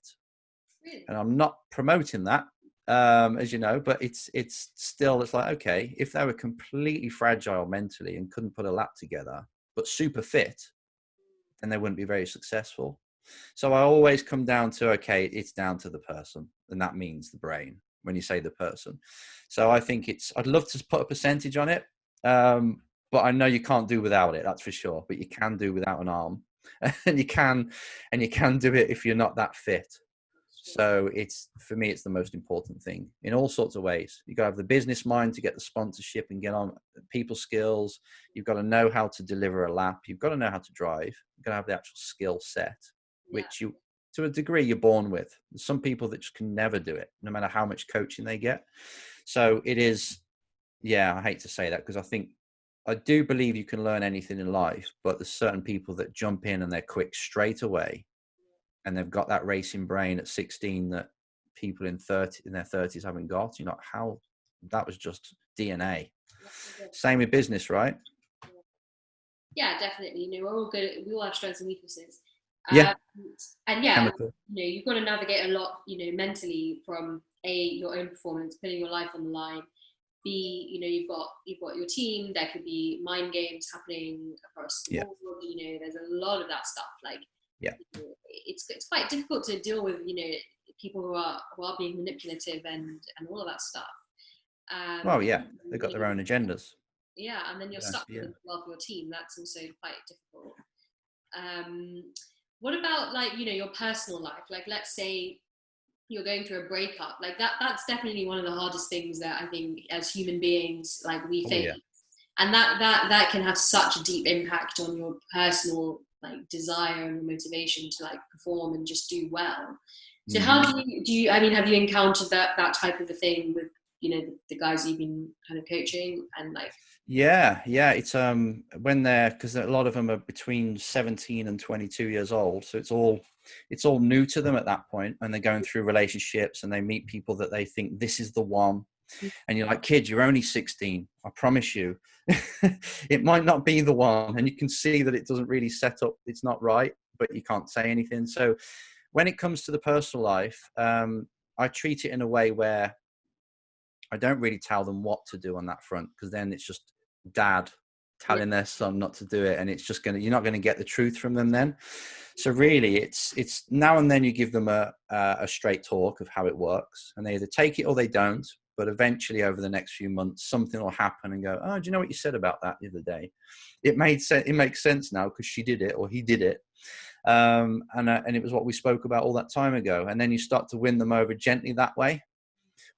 And I'm not promoting that, as you know, but it's like, okay, if they were completely fragile mentally and couldn't put a lap together, but super fit, then they wouldn't be very successful. So I always come down to, okay, it's down to the person, and that means the brain when you say the person. So I think I'd love to put a percentage on it, but I know you can't do without it, that's for sure. But you can do without an arm, and you can do it if you're not that fit. So for me, it's the most important thing in all sorts of ways. You've got to have the business mind to get the sponsorship and get on people skills. You've got to know how to deliver a lap. You've got to know how to drive. You've got to have the actual skill set, which you, to a degree, you're born with. There's some people that just can never do it, no matter how much coaching they get. So it is, I hate to say that, because I do believe you can learn anything in life, but there's certain people that jump in and they're quick straight away. And they've got that racing brain at 16 that people in their 30s haven't got. How that was just DNA. Same with business, right? Yeah, definitely. We're all good. We all have strengths and weaknesses. Yeah. And Chemical. you've got to navigate a lot, mentally from your own performance, putting your life on the line. B, you've got your team. There could be mind games happening across the board. There's a lot of that stuff. It's quite difficult to deal with, people who are being manipulative and all of that stuff. They've got their own agendas. Yeah, and then you're stuck with the love of your team. That's also quite difficult. What about your personal life? Let's say you're going through a breakup. That's definitely one of the hardest things that I think as human beings we face. And that can have such a deep impact on your personal desire and motivation to perform and just do well. So how do you have you encountered that type of a thing with the guys you've been kind of coaching and it's when they're, because a lot of them are between 17 and 22 years old, so it's all new to them at that point, and they're going through relationships and they meet people that they think this is the one. And you're like, kid, you're only 16. I promise you, it might not be the one. And you can see that it doesn't really set up. It's not right, but you can't say anything. So when it comes to the personal life, I treat it in a way where I don't really tell them what to do on that front, because then it's just dad telling their son not to do it. And it's just you're not going to get the truth from them then. So really it's now and then you give them a straight talk of how it works, and they either take it or they don't. But eventually over the next few months, something will happen and go, oh, do you know what you said about that the other day? It makes sense now because she did it or he did it. And it was what we spoke about all that time ago. And then you start to win them over gently that way.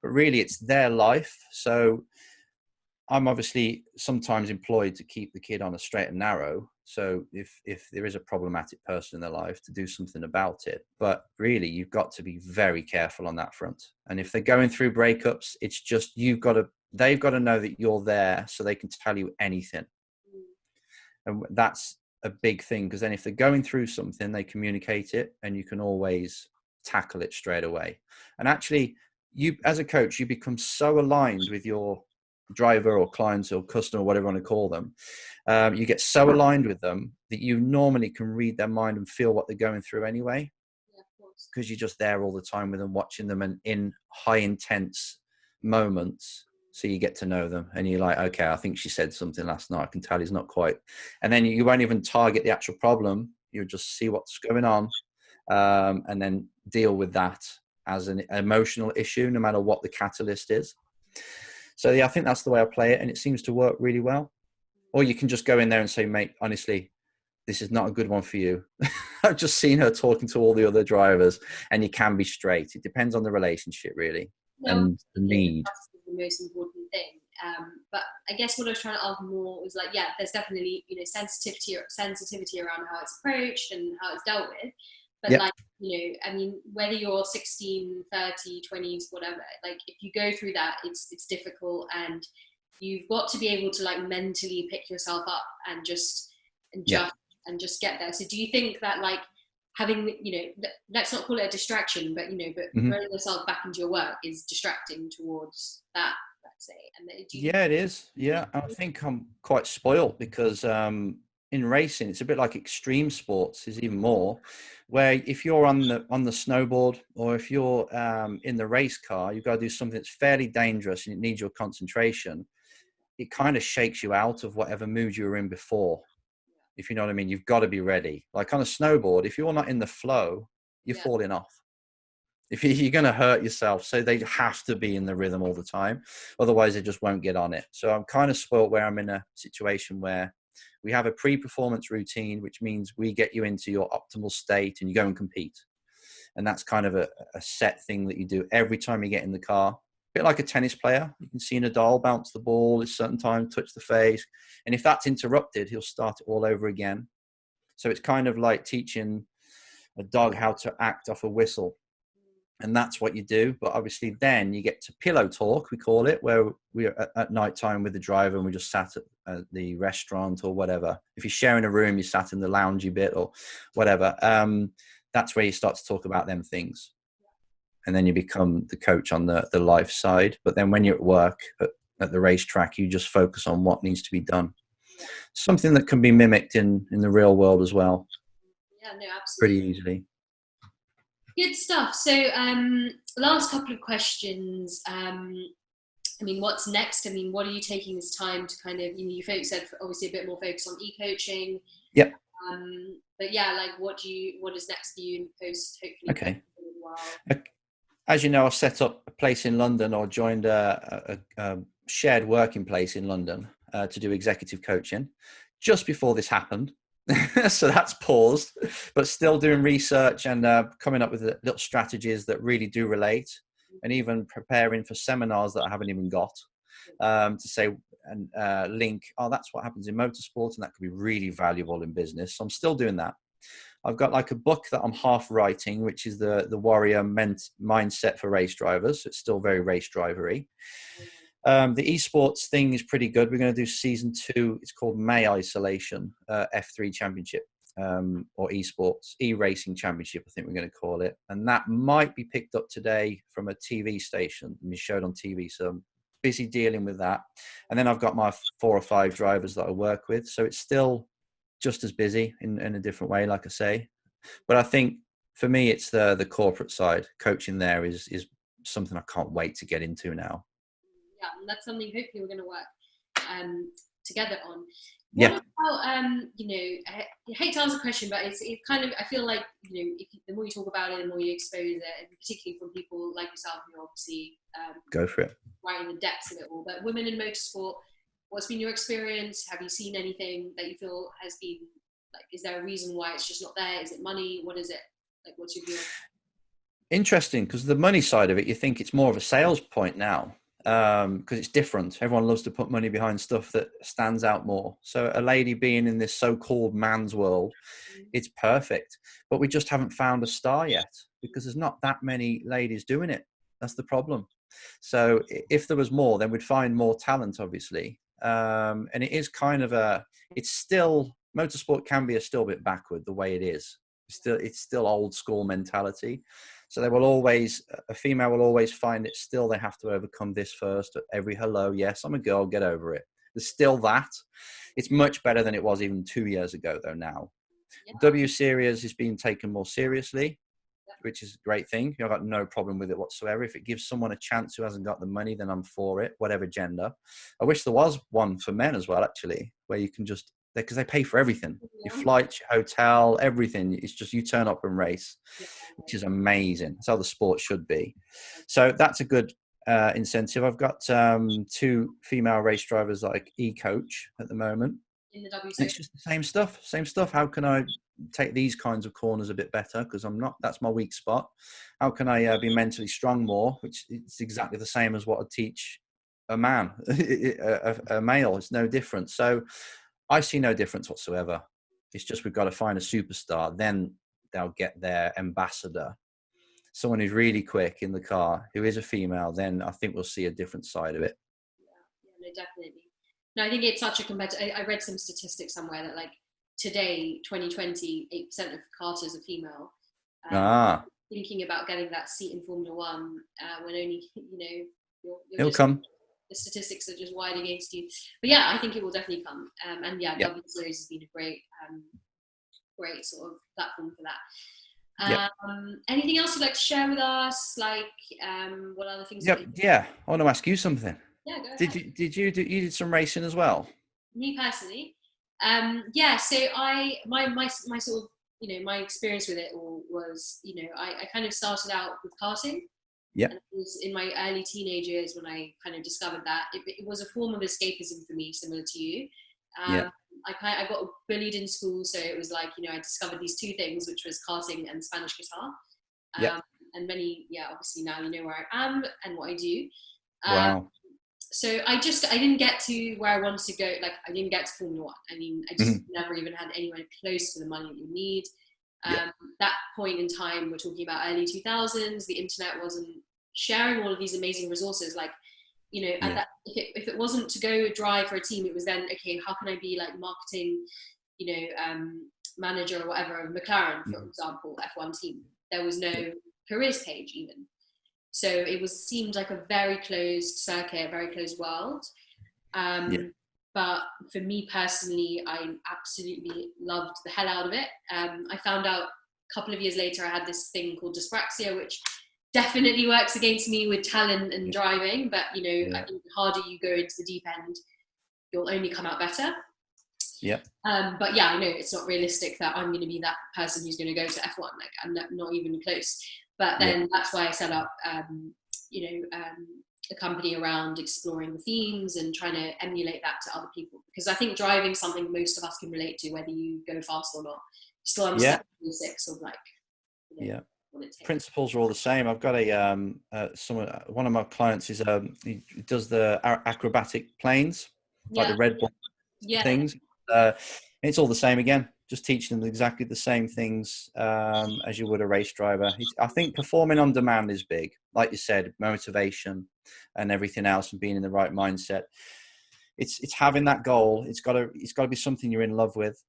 But really it's their life. So I'm obviously sometimes employed to keep the kid on a straight and narrow. So if there is a problematic person in their life, to do something about it. But really, you've got to be very careful on that front. And if they're going through breakups, it's just they've got to know that you're there so they can tell you anything. And that's a big thing, because then if they're going through something, they communicate it and you can always tackle it straight away. And actually, you as a coach, you become so aligned with your driver or clients or customer, whatever you want to call them. You get so aligned with them that you normally can read their mind and feel what they're going through anyway, because you're just there all the time with them, watching them, and in high intense moments. So you get to know them and you're like, okay, I think she said something last night. I can tell he's not quite. And then you won't even target the actual problem. You'll just see what's going on, and then deal with that as an emotional issue, no matter what the catalyst is. So I think that's the way I play it, and it seems to work really well. Or you can just go in there and say, mate, honestly, this is not a good one for you. I've just seen her talking to all the other drivers, and you can be straight. It depends on the relationship, really, and the need. That's the most important thing. But I guess what I was trying to ask more was there's definitely sensitivity around how it's approached and how it's dealt with. But whether you're 16, 30, 20s, whatever, if you go through that, it's difficult, and you've got to be able to mentally pick yourself up and just get there. So do you think that having, let's not call it a distraction, but throwing yourself back into your work is distracting towards that, let's say? And it is. Yeah, I think I'm quite spoiled because in racing, it's a bit like extreme sports is even more, where if you're on the snowboard, or if you're in the race car, you've got to do something that's fairly dangerous and it needs your concentration. It kind of shakes you out of whatever mood you were in before, if you know what I mean. You've got to be ready. Like on a snowboard, if you're not in the flow, you're falling off. If you're going to hurt yourself. So they have to be in the rhythm all the time. Otherwise, they just won't get on it. So I'm kind of spoiled where I'm in a situation where we have a pre-performance routine, which means we get you into your optimal state and you go and compete. And that's kind of a set thing that you do every time you get in the car. A bit like a tennis player. You can see Nadal bounce the ball at a certain time, touch the face. And if that's interrupted, he'll start it all over again. So it's kind of like teaching a dog how to act off a whistle. And that's what you do. But obviously then you get to pillow talk, we call it, where we're at night time with the driver and we just sat at the restaurant or whatever. If you're sharing a room, you sat in the loungy bit or whatever. That's where you start to talk about them things. And then you become the coach on the life side. But then when you're at work at the racetrack, you just focus on what needs to be done. Something that can be mimicked in the real world as well. Yeah, no, absolutely. Pretty easily. Good stuff. So last couple of questions. I mean, what's next? I mean, what are you taking this time to kind of, you folks said obviously a bit more focus on e-coaching. Yep. But yeah, like what is next for you post, hopefully? Okay. As you know, I set up a place in London, or joined a shared working place in London to do executive coaching just before this happened. So that's paused, but still doing research and coming up with little strategies that really do relate, and even preparing for seminars that I haven't even got to say and link, oh, that's what happens in motorsport, and that could be really valuable in business. So I'm still doing that. I've got like a book that I'm half writing, which is the warrior mindset for race drivers. It's still very race drivery. The esports thing is pretty good. We're going to do season 2. It's called May Isolation F3 Championship, or esports e-racing championship, I think we're going to call it. And that might be picked up today from a TV station and be showed on TV. So I'm busy dealing with that. And then I've got my 4 or 5 drivers that I work with. So it's still just as busy in a different way, like I say. But I think for me, it's the corporate side. Coaching there is something I can't wait to get into now. Yeah, and that's something hopefully we're going to work together on. What about, I hate to ask a question, but it kind of, I feel like, the more you talk about it, the more you expose it, and particularly from people like yourself who obviously go for it, right in the depths of it all. But women in motorsport, what's been your experience? Have you seen anything that you feel has been, like, is there a reason why it's just not there? Is it money? What is it? Like, what's your view? Interesting, because the money side of it, you think it's more of a sales point now. Because it's different. Everyone loves to put money behind stuff that stands out more. So a lady being in this so-called man's world, it's perfect. But we just haven't found a star yet, because there's not that many ladies doing it. That's the problem. So if there was more, then we'd find more talent, obviously. And it is kind of it's still, motorsport can be still a bit backward the way it is. It's still old school mentality. So a female will always find it still, they have to overcome this first at every hello. Yes, I'm a girl, get over it. There's still that. It's much better than it was even 2 years ago, though, now. Yeah. W Series is being taken more seriously, which is a great thing. I've got no problem with it whatsoever. If it gives someone a chance who hasn't got the money, then I'm for it, whatever gender. I wish there was one for men as well, actually, where you can just, because they pay for everything, your flights, your hotel, everything. It's just you turn up and race, which is amazing. That's how the sport should be. So that's a good incentive. I've got 2 female race drivers that I e-coach at the moment. In the W It's just the same stuff. How can I take these kinds of corners a bit better? Because that's my weak spot. How can I be mentally strong more? Which is exactly the same as what I teach a man, a male. It's no different. So I see no difference whatsoever. It's just we've got to find a superstar. Then they'll get their ambassador, someone who's really quick in the car, who is a female. Then I think we'll see a different side of it. Yeah, no, definitely. No, I think it's such a competitive. I read some statistics somewhere that, like, today, 2020, 8% of karters are female. Thinking about getting that seat in Formula One when only, it'll come. The statistics are just wide against you. But yeah, I think it will definitely come. And yeah, W Series has been a great sort of platform for that. Anything else you'd like to share with us? Like, what other things? Yeah. I want to ask you something. Yeah, go ahead. You did some racing as well? Me personally, So my sort of, my experience with it all was, I kind of started out with karting. Yeah. It was in my early teenage years when I kind of discovered that it was a form of escapism for me, similar to you. I got bullied in school, so it was like, I discovered these 2 things, which was karting and Spanish guitar. Yeah. And many, obviously now you know where I am and what I do. Wow. So I didn't get to where I wanted to go. Like, I didn't get to Formula One. I mean, I just never even had anywhere close to the money that you need. That point in time, we're talking about early 2000s. The internet wasn't sharing all of these amazing resources. Like, you know, at that, if it wasn't to go drive for a team, it was then, okay, how can I be like marketing, you know, manager or whatever of McLaren, for example, F1 team. There was no careers page even. So it seemed like a very closed circuit, a very closed world. But for me personally, I absolutely loved the hell out of it. I found out a couple of years later I had this thing called dyspraxia, which definitely works against me with talent and driving. But, you know, I think the harder you go into the deep end, you'll only come out better. But yeah, I know it's not realistic that I'm going to be that person who's going to go to F1. Like, I'm not even close. But then that's why I set up, a company around exploring the themes and trying to emulate that to other people. Because I think driving is something most of us can relate to, whether you go fast or not. You still understand the basics of, like, you know, what it takes. Principles are all the same. I've got one of my clients is he does the acrobatic planes, like the Red Bull things. It's all the same again. Just teaching them exactly the same things as you would a race driver. I think performing on demand is big. Like you said, motivation and everything else, and being in the right mindset. It's having that goal. It's got to be something you're in love with.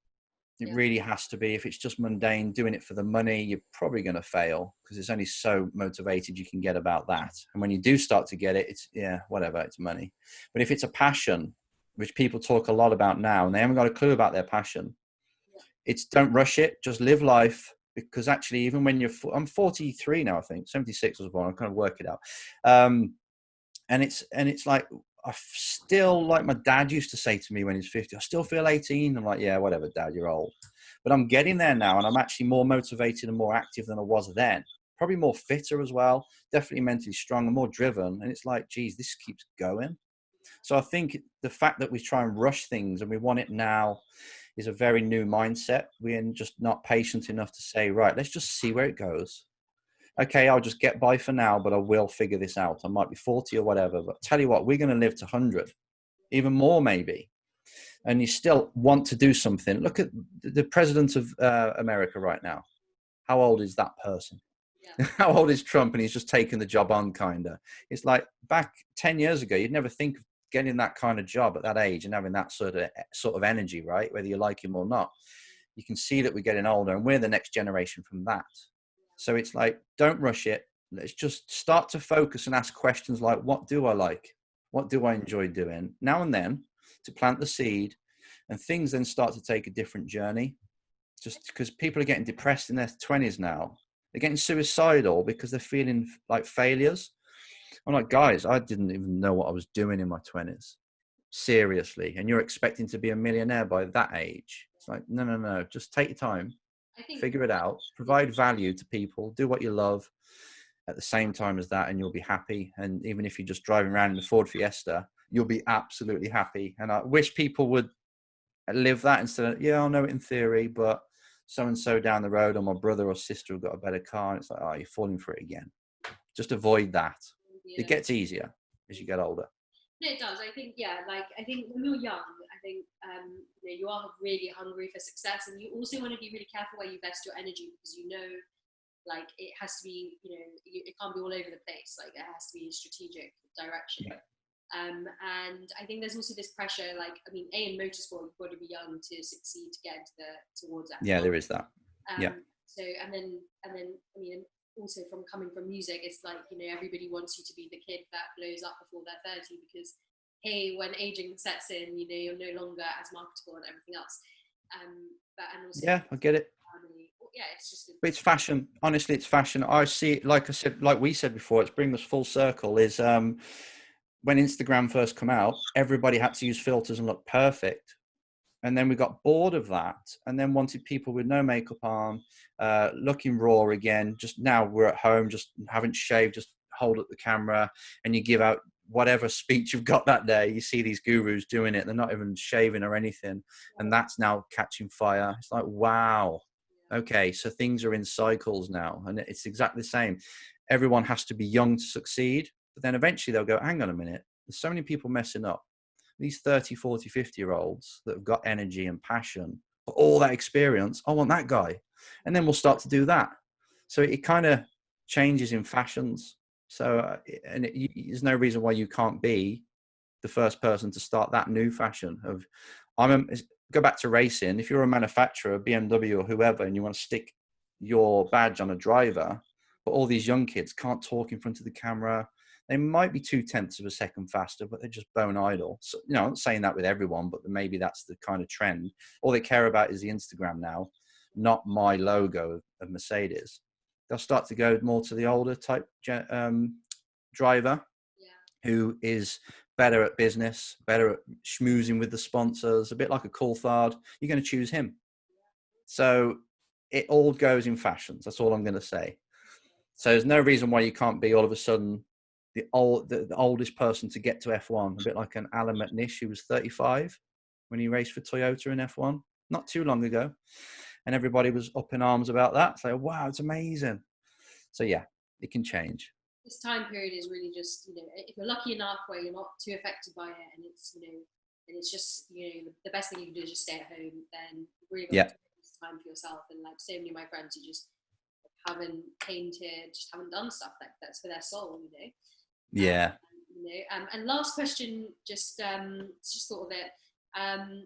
It really has to be. If it's just mundane, doing it for the money, you're probably going to fail, because it's only so motivated you can get about that. And when you do start to get it, it's whatever, it's money. But if it's a passion, which people talk a lot about now, and they haven't got a clue about their passion, it's don't rush it, just live life. Because actually, even when I'm 43 now, I think 76 was born. I'm kind of work it out. And it's like, I still, like my dad used to say to me when he's 50, I still feel 18. I'm like, yeah, whatever, Dad, you're old. But I'm getting there now, and I'm actually more motivated and more active than I was then. Probably more fitter as well, definitely mentally strong and more driven. And it's like, geez, this keeps going. So I think the fact that we try and rush things and we want it now is a very new mindset. We're just not patient enough to say, right, let's just see where it goes. Okay, I'll just get by for now, but I will figure this out. I might be 40 or whatever, but tell you what, we're going to live to 100, even more maybe. And you still want to do something. Look at the president of America right now. How old is that person? How old is Trump? And he's just taken the job on, kind of. It's like back 10 years ago, you'd never think of getting that kind of job at that age and having that sort of energy, right? Whether you like him or not. You can see that we're getting older, and we're the next generation from that. So it's like, don't rush it. Let's just start to focus and ask questions like, what do I like? What do I enjoy doing? Now and then, to plant the seed, and things then start to take a different journey. Just because people are getting depressed in their 20s now. They're getting suicidal because they're feeling like failures. I'm like, guys, I didn't even know what I was doing in my 20s. Seriously. And you're expecting to be a millionaire by that age. It's like, no. Just take your time. Figure it out, provide value to people, do what you love at the same time as that, and you'll be happy. And even if you're just driving around in a Ford Fiesta, you'll be absolutely happy. And I wish people would live that instead of, I know it in theory, but so-and-so down the road, or my brother or sister have got a better car. And it's like, you're falling for it again. Just avoid that. It gets easier as you get older. No, it does. I think, I think when you're young, I think you are really hungry for success, and you also want to be really careful where you invest your energy, because like, it has to be, it can't be all over the place. Like, it has to be a strategic direction. And I think there's also this pressure, like, I mean, in motorsport, you've got to be young to succeed, to get towards that. Yeah, there is that. So, and then, I mean, also coming from music, it's like, everybody wants you to be the kid that blows up before they're 30, because, hey, when aging sets in, you're no longer as marketable and everything else. And also, I get it. It's just. It's fashion. Honestly, it's fashion. I see it, like I said, like we said before, it's bringing us full circle. Is when Instagram first come out, everybody had to use filters and look perfect. And then we got bored of that, and then wanted people with no makeup on, looking raw again. Just now we're at home, just haven't shaved, just hold up the camera, and you give out whatever speech you've got that day. You see these gurus doing it. They're not even shaving or anything. And that's now catching fire. It's like, wow, Okay, so things are in cycles now, and it's exactly the same. Everyone has to be young to succeed, but then eventually they'll go, hang on a minute, there's so many people messing up. These 30, 40, 50-year-olds that have got energy and passion, but all that experience, I want that guy. And then we'll start to do that. So it kind of changes in fashions. So, there's no reason why you can't be the first person to start that new fashion of, go back to racing. If you're a manufacturer, BMW or whoever, and you want to stick your badge on a driver, but all these young kids can't talk in front of the camera. They might be 0.2 of a second faster, but they're just bone idle. So, I'm not saying that with everyone, but maybe that's the kind of trend. All they care about is the Instagram now, not my logo of Mercedes. They'll start to go more to the older type driver, who is better at business, better at schmoozing with the sponsors, a bit like a Coulthard. You're going to choose him. So it all goes in fashions. That's all I'm going to say. So there's no reason why you can't be all of a sudden the oldest person to get to F1, a bit like an Alan McNish, who was 35 when he raced for Toyota in F1 not too long ago. And everybody was up in arms about that. So, wow, it's amazing. So yeah, it can change. This time period is really just, if you're lucky enough where you're not too affected by it, and it's, and it's just, the best thing you can do is just stay at home, then really got to take this time for yourself. And like so many of my friends who just haven't painted, just haven't done stuff that's for their soul, Yeah. And last question, just thought of it.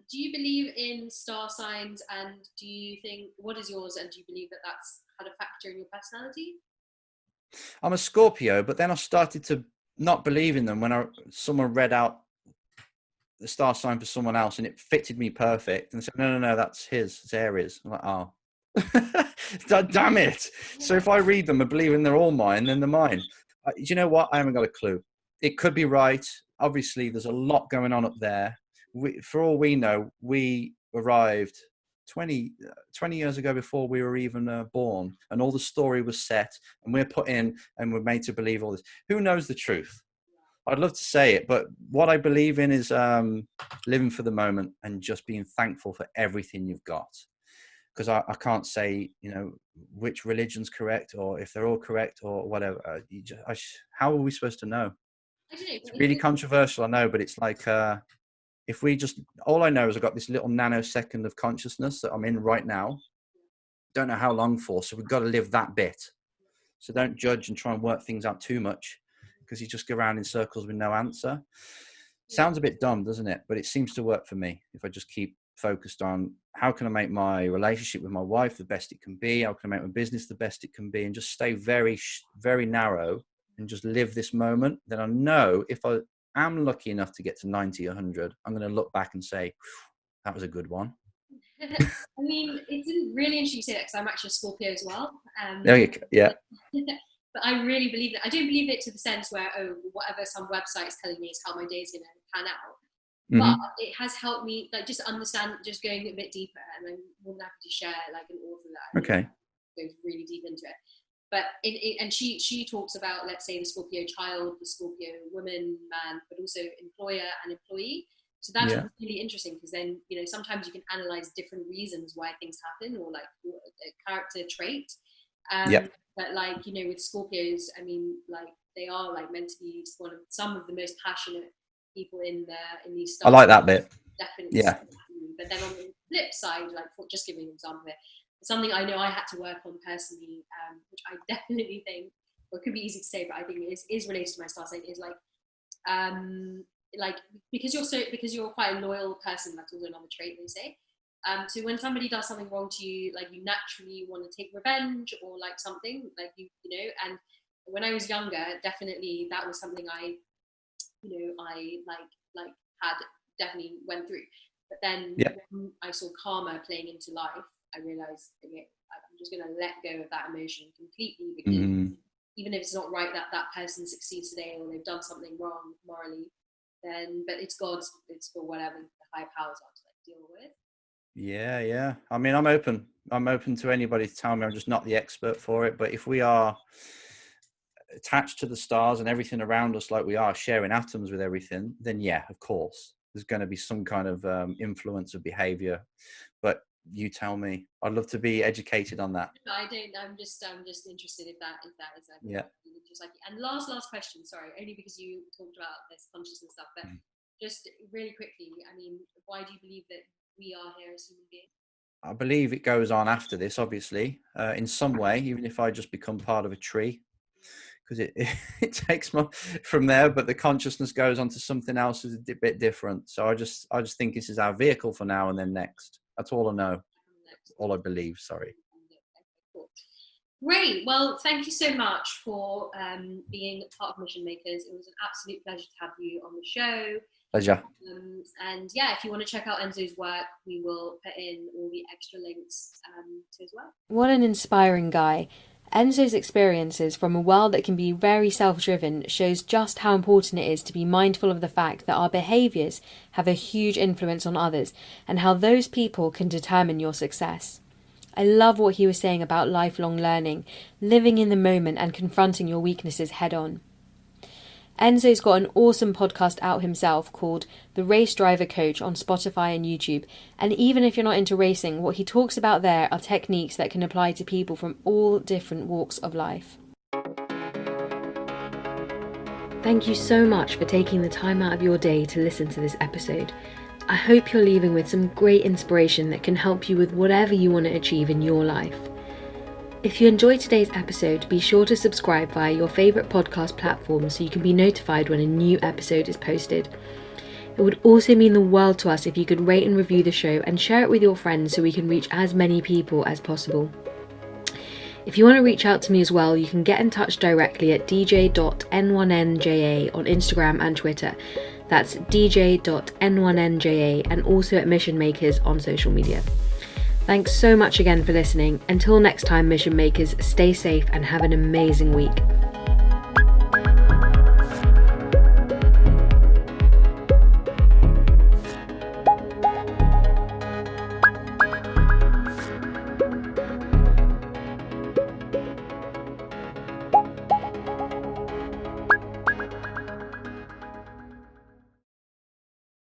Do you believe in star signs, and do you think, what is yours, and do you believe that that's had a factor in your personality? I'm a Scorpio, but then I started to not believe in them when someone read out the star sign for someone else and it fitted me perfect, and said, no, that's his, it's Aries. I'm like, oh, damn it. So if I read them and believe in they're all mine, then they're mine. Do you know what? I haven't got a clue. It could be right. Obviously, there's a lot going on up there. For all we know, we arrived 20 years ago before we were even born, and all the story was set, and we're put in and we're made to believe all this. Who knows the truth? I'd love to say it, but what I believe in is living for the moment and just being thankful for everything you've got. Because I can't say, which religion's correct or if they're all correct or whatever. How are we supposed to know? I don't know. It's really controversial, I know, but it's like, if we just, all I know is I've got this little nanosecond of consciousness that I'm in right now. Don't know how long for, so we've got to live that bit. So don't judge and try and work things out too much, because you just go around in circles with no answer. Sounds a bit dumb, doesn't it? But it seems to work for me if I just keep focused on how can I make my relationship with my wife the best it can be, how can I make my business the best it can be, and just stay very, very narrow and just live this moment. Then I know if I am lucky enough to get to 90, 100, I'm going to look back and say, that was a good one. I mean, it's really interesting you say that, because I'm actually a Scorpio as well. Yeah. But I really believe that. I don't believe it to the sense where, whatever some website is telling me is how my day is going to pan out. Mm-hmm. But it has helped me just understand, just going a bit deeper, and I'm more than happy to share an author that goes really deep into it. But and she talks about, let's say, the Scorpio child, the Scorpio woman, man, but also employer and employee. So that's really interesting, because then sometimes you can analyze different reasons why things happen, or a character trait. But with Scorpios, I mean, they are meant to be some of the most passionate people in these stars. I like that bit. Definitely. Yeah. But then on the flip side, just giving an example here, something I know I had to work on personally, which I definitely think, well, it could be easy to say, but I think is related to my star sign, is because you're quite a loyal person. That's also another trait they say. So when somebody does something wrong to you, you naturally want to take revenge, or something and when I was younger, definitely that was something I had definitely went through. But then when I saw karma playing into life, I realized, okay, I'm just going to let go of that emotion completely, because even if it's not right that that person succeeds today, or they've done something wrong morally, but it's God's, it's for whatever the high powers are to deal with. Yeah. I mean, I'm open to anybody to tell me. I'm just not the expert for it. But if we are attached to the stars and everything around us, like we are sharing atoms with everything, then of course, there's going to be some kind of influence of behavior. But you tell me. I'd love to be educated on that. I don't. I'm just interested if that is Yeah. just like. And last question. Sorry, only because you talked about this consciousness stuff, but just really quickly. I mean, why do you believe that we are here as human beings? I believe it goes on after this, obviously, in some way, even if I just become part of a tree, because it takes from there, but the consciousness goes on to something else is a bit different. So I just think this is our vehicle for now and then next. That's all I know. All I believe. Sorry. Great. Well, thank you so much for being part of Mission Makers. It was an absolute pleasure to have you on the show. Pleasure. And yeah, if you want to check out Enzo's work, we will put in all the extra links to as well. What an inspiring guy. Enzo's experiences from a world that can be very self-driven shows just how important it is to be mindful of the fact that our behaviours have a huge influence on others and how those people can determine your success. I love what he was saying about lifelong learning, living in the moment and confronting your weaknesses head on. Enzo's got an awesome podcast out himself called The Race Driver Coach on Spotify and YouTube, and even if you're not into racing, what he talks about there are techniques that can apply to people from all different walks of life. Thank you so much for taking the time out of your day to listen to this episode. I hope you're leaving with some great inspiration that can help you with whatever you want to achieve in your life. If you enjoyed today's episode, be sure to subscribe via your favourite podcast platform so you can be notified when a new episode is posted. It would also mean the world to us if you could rate and review the show and share it with your friends so we can reach as many people as possible. If you want to reach out to me as well, you can get in touch directly at dj.n1nja on Instagram and Twitter. That's dj.n1nja and also at Mission Makers on social media. Thanks so much again for listening. Until next time, Mission Makers, stay safe and have an amazing week.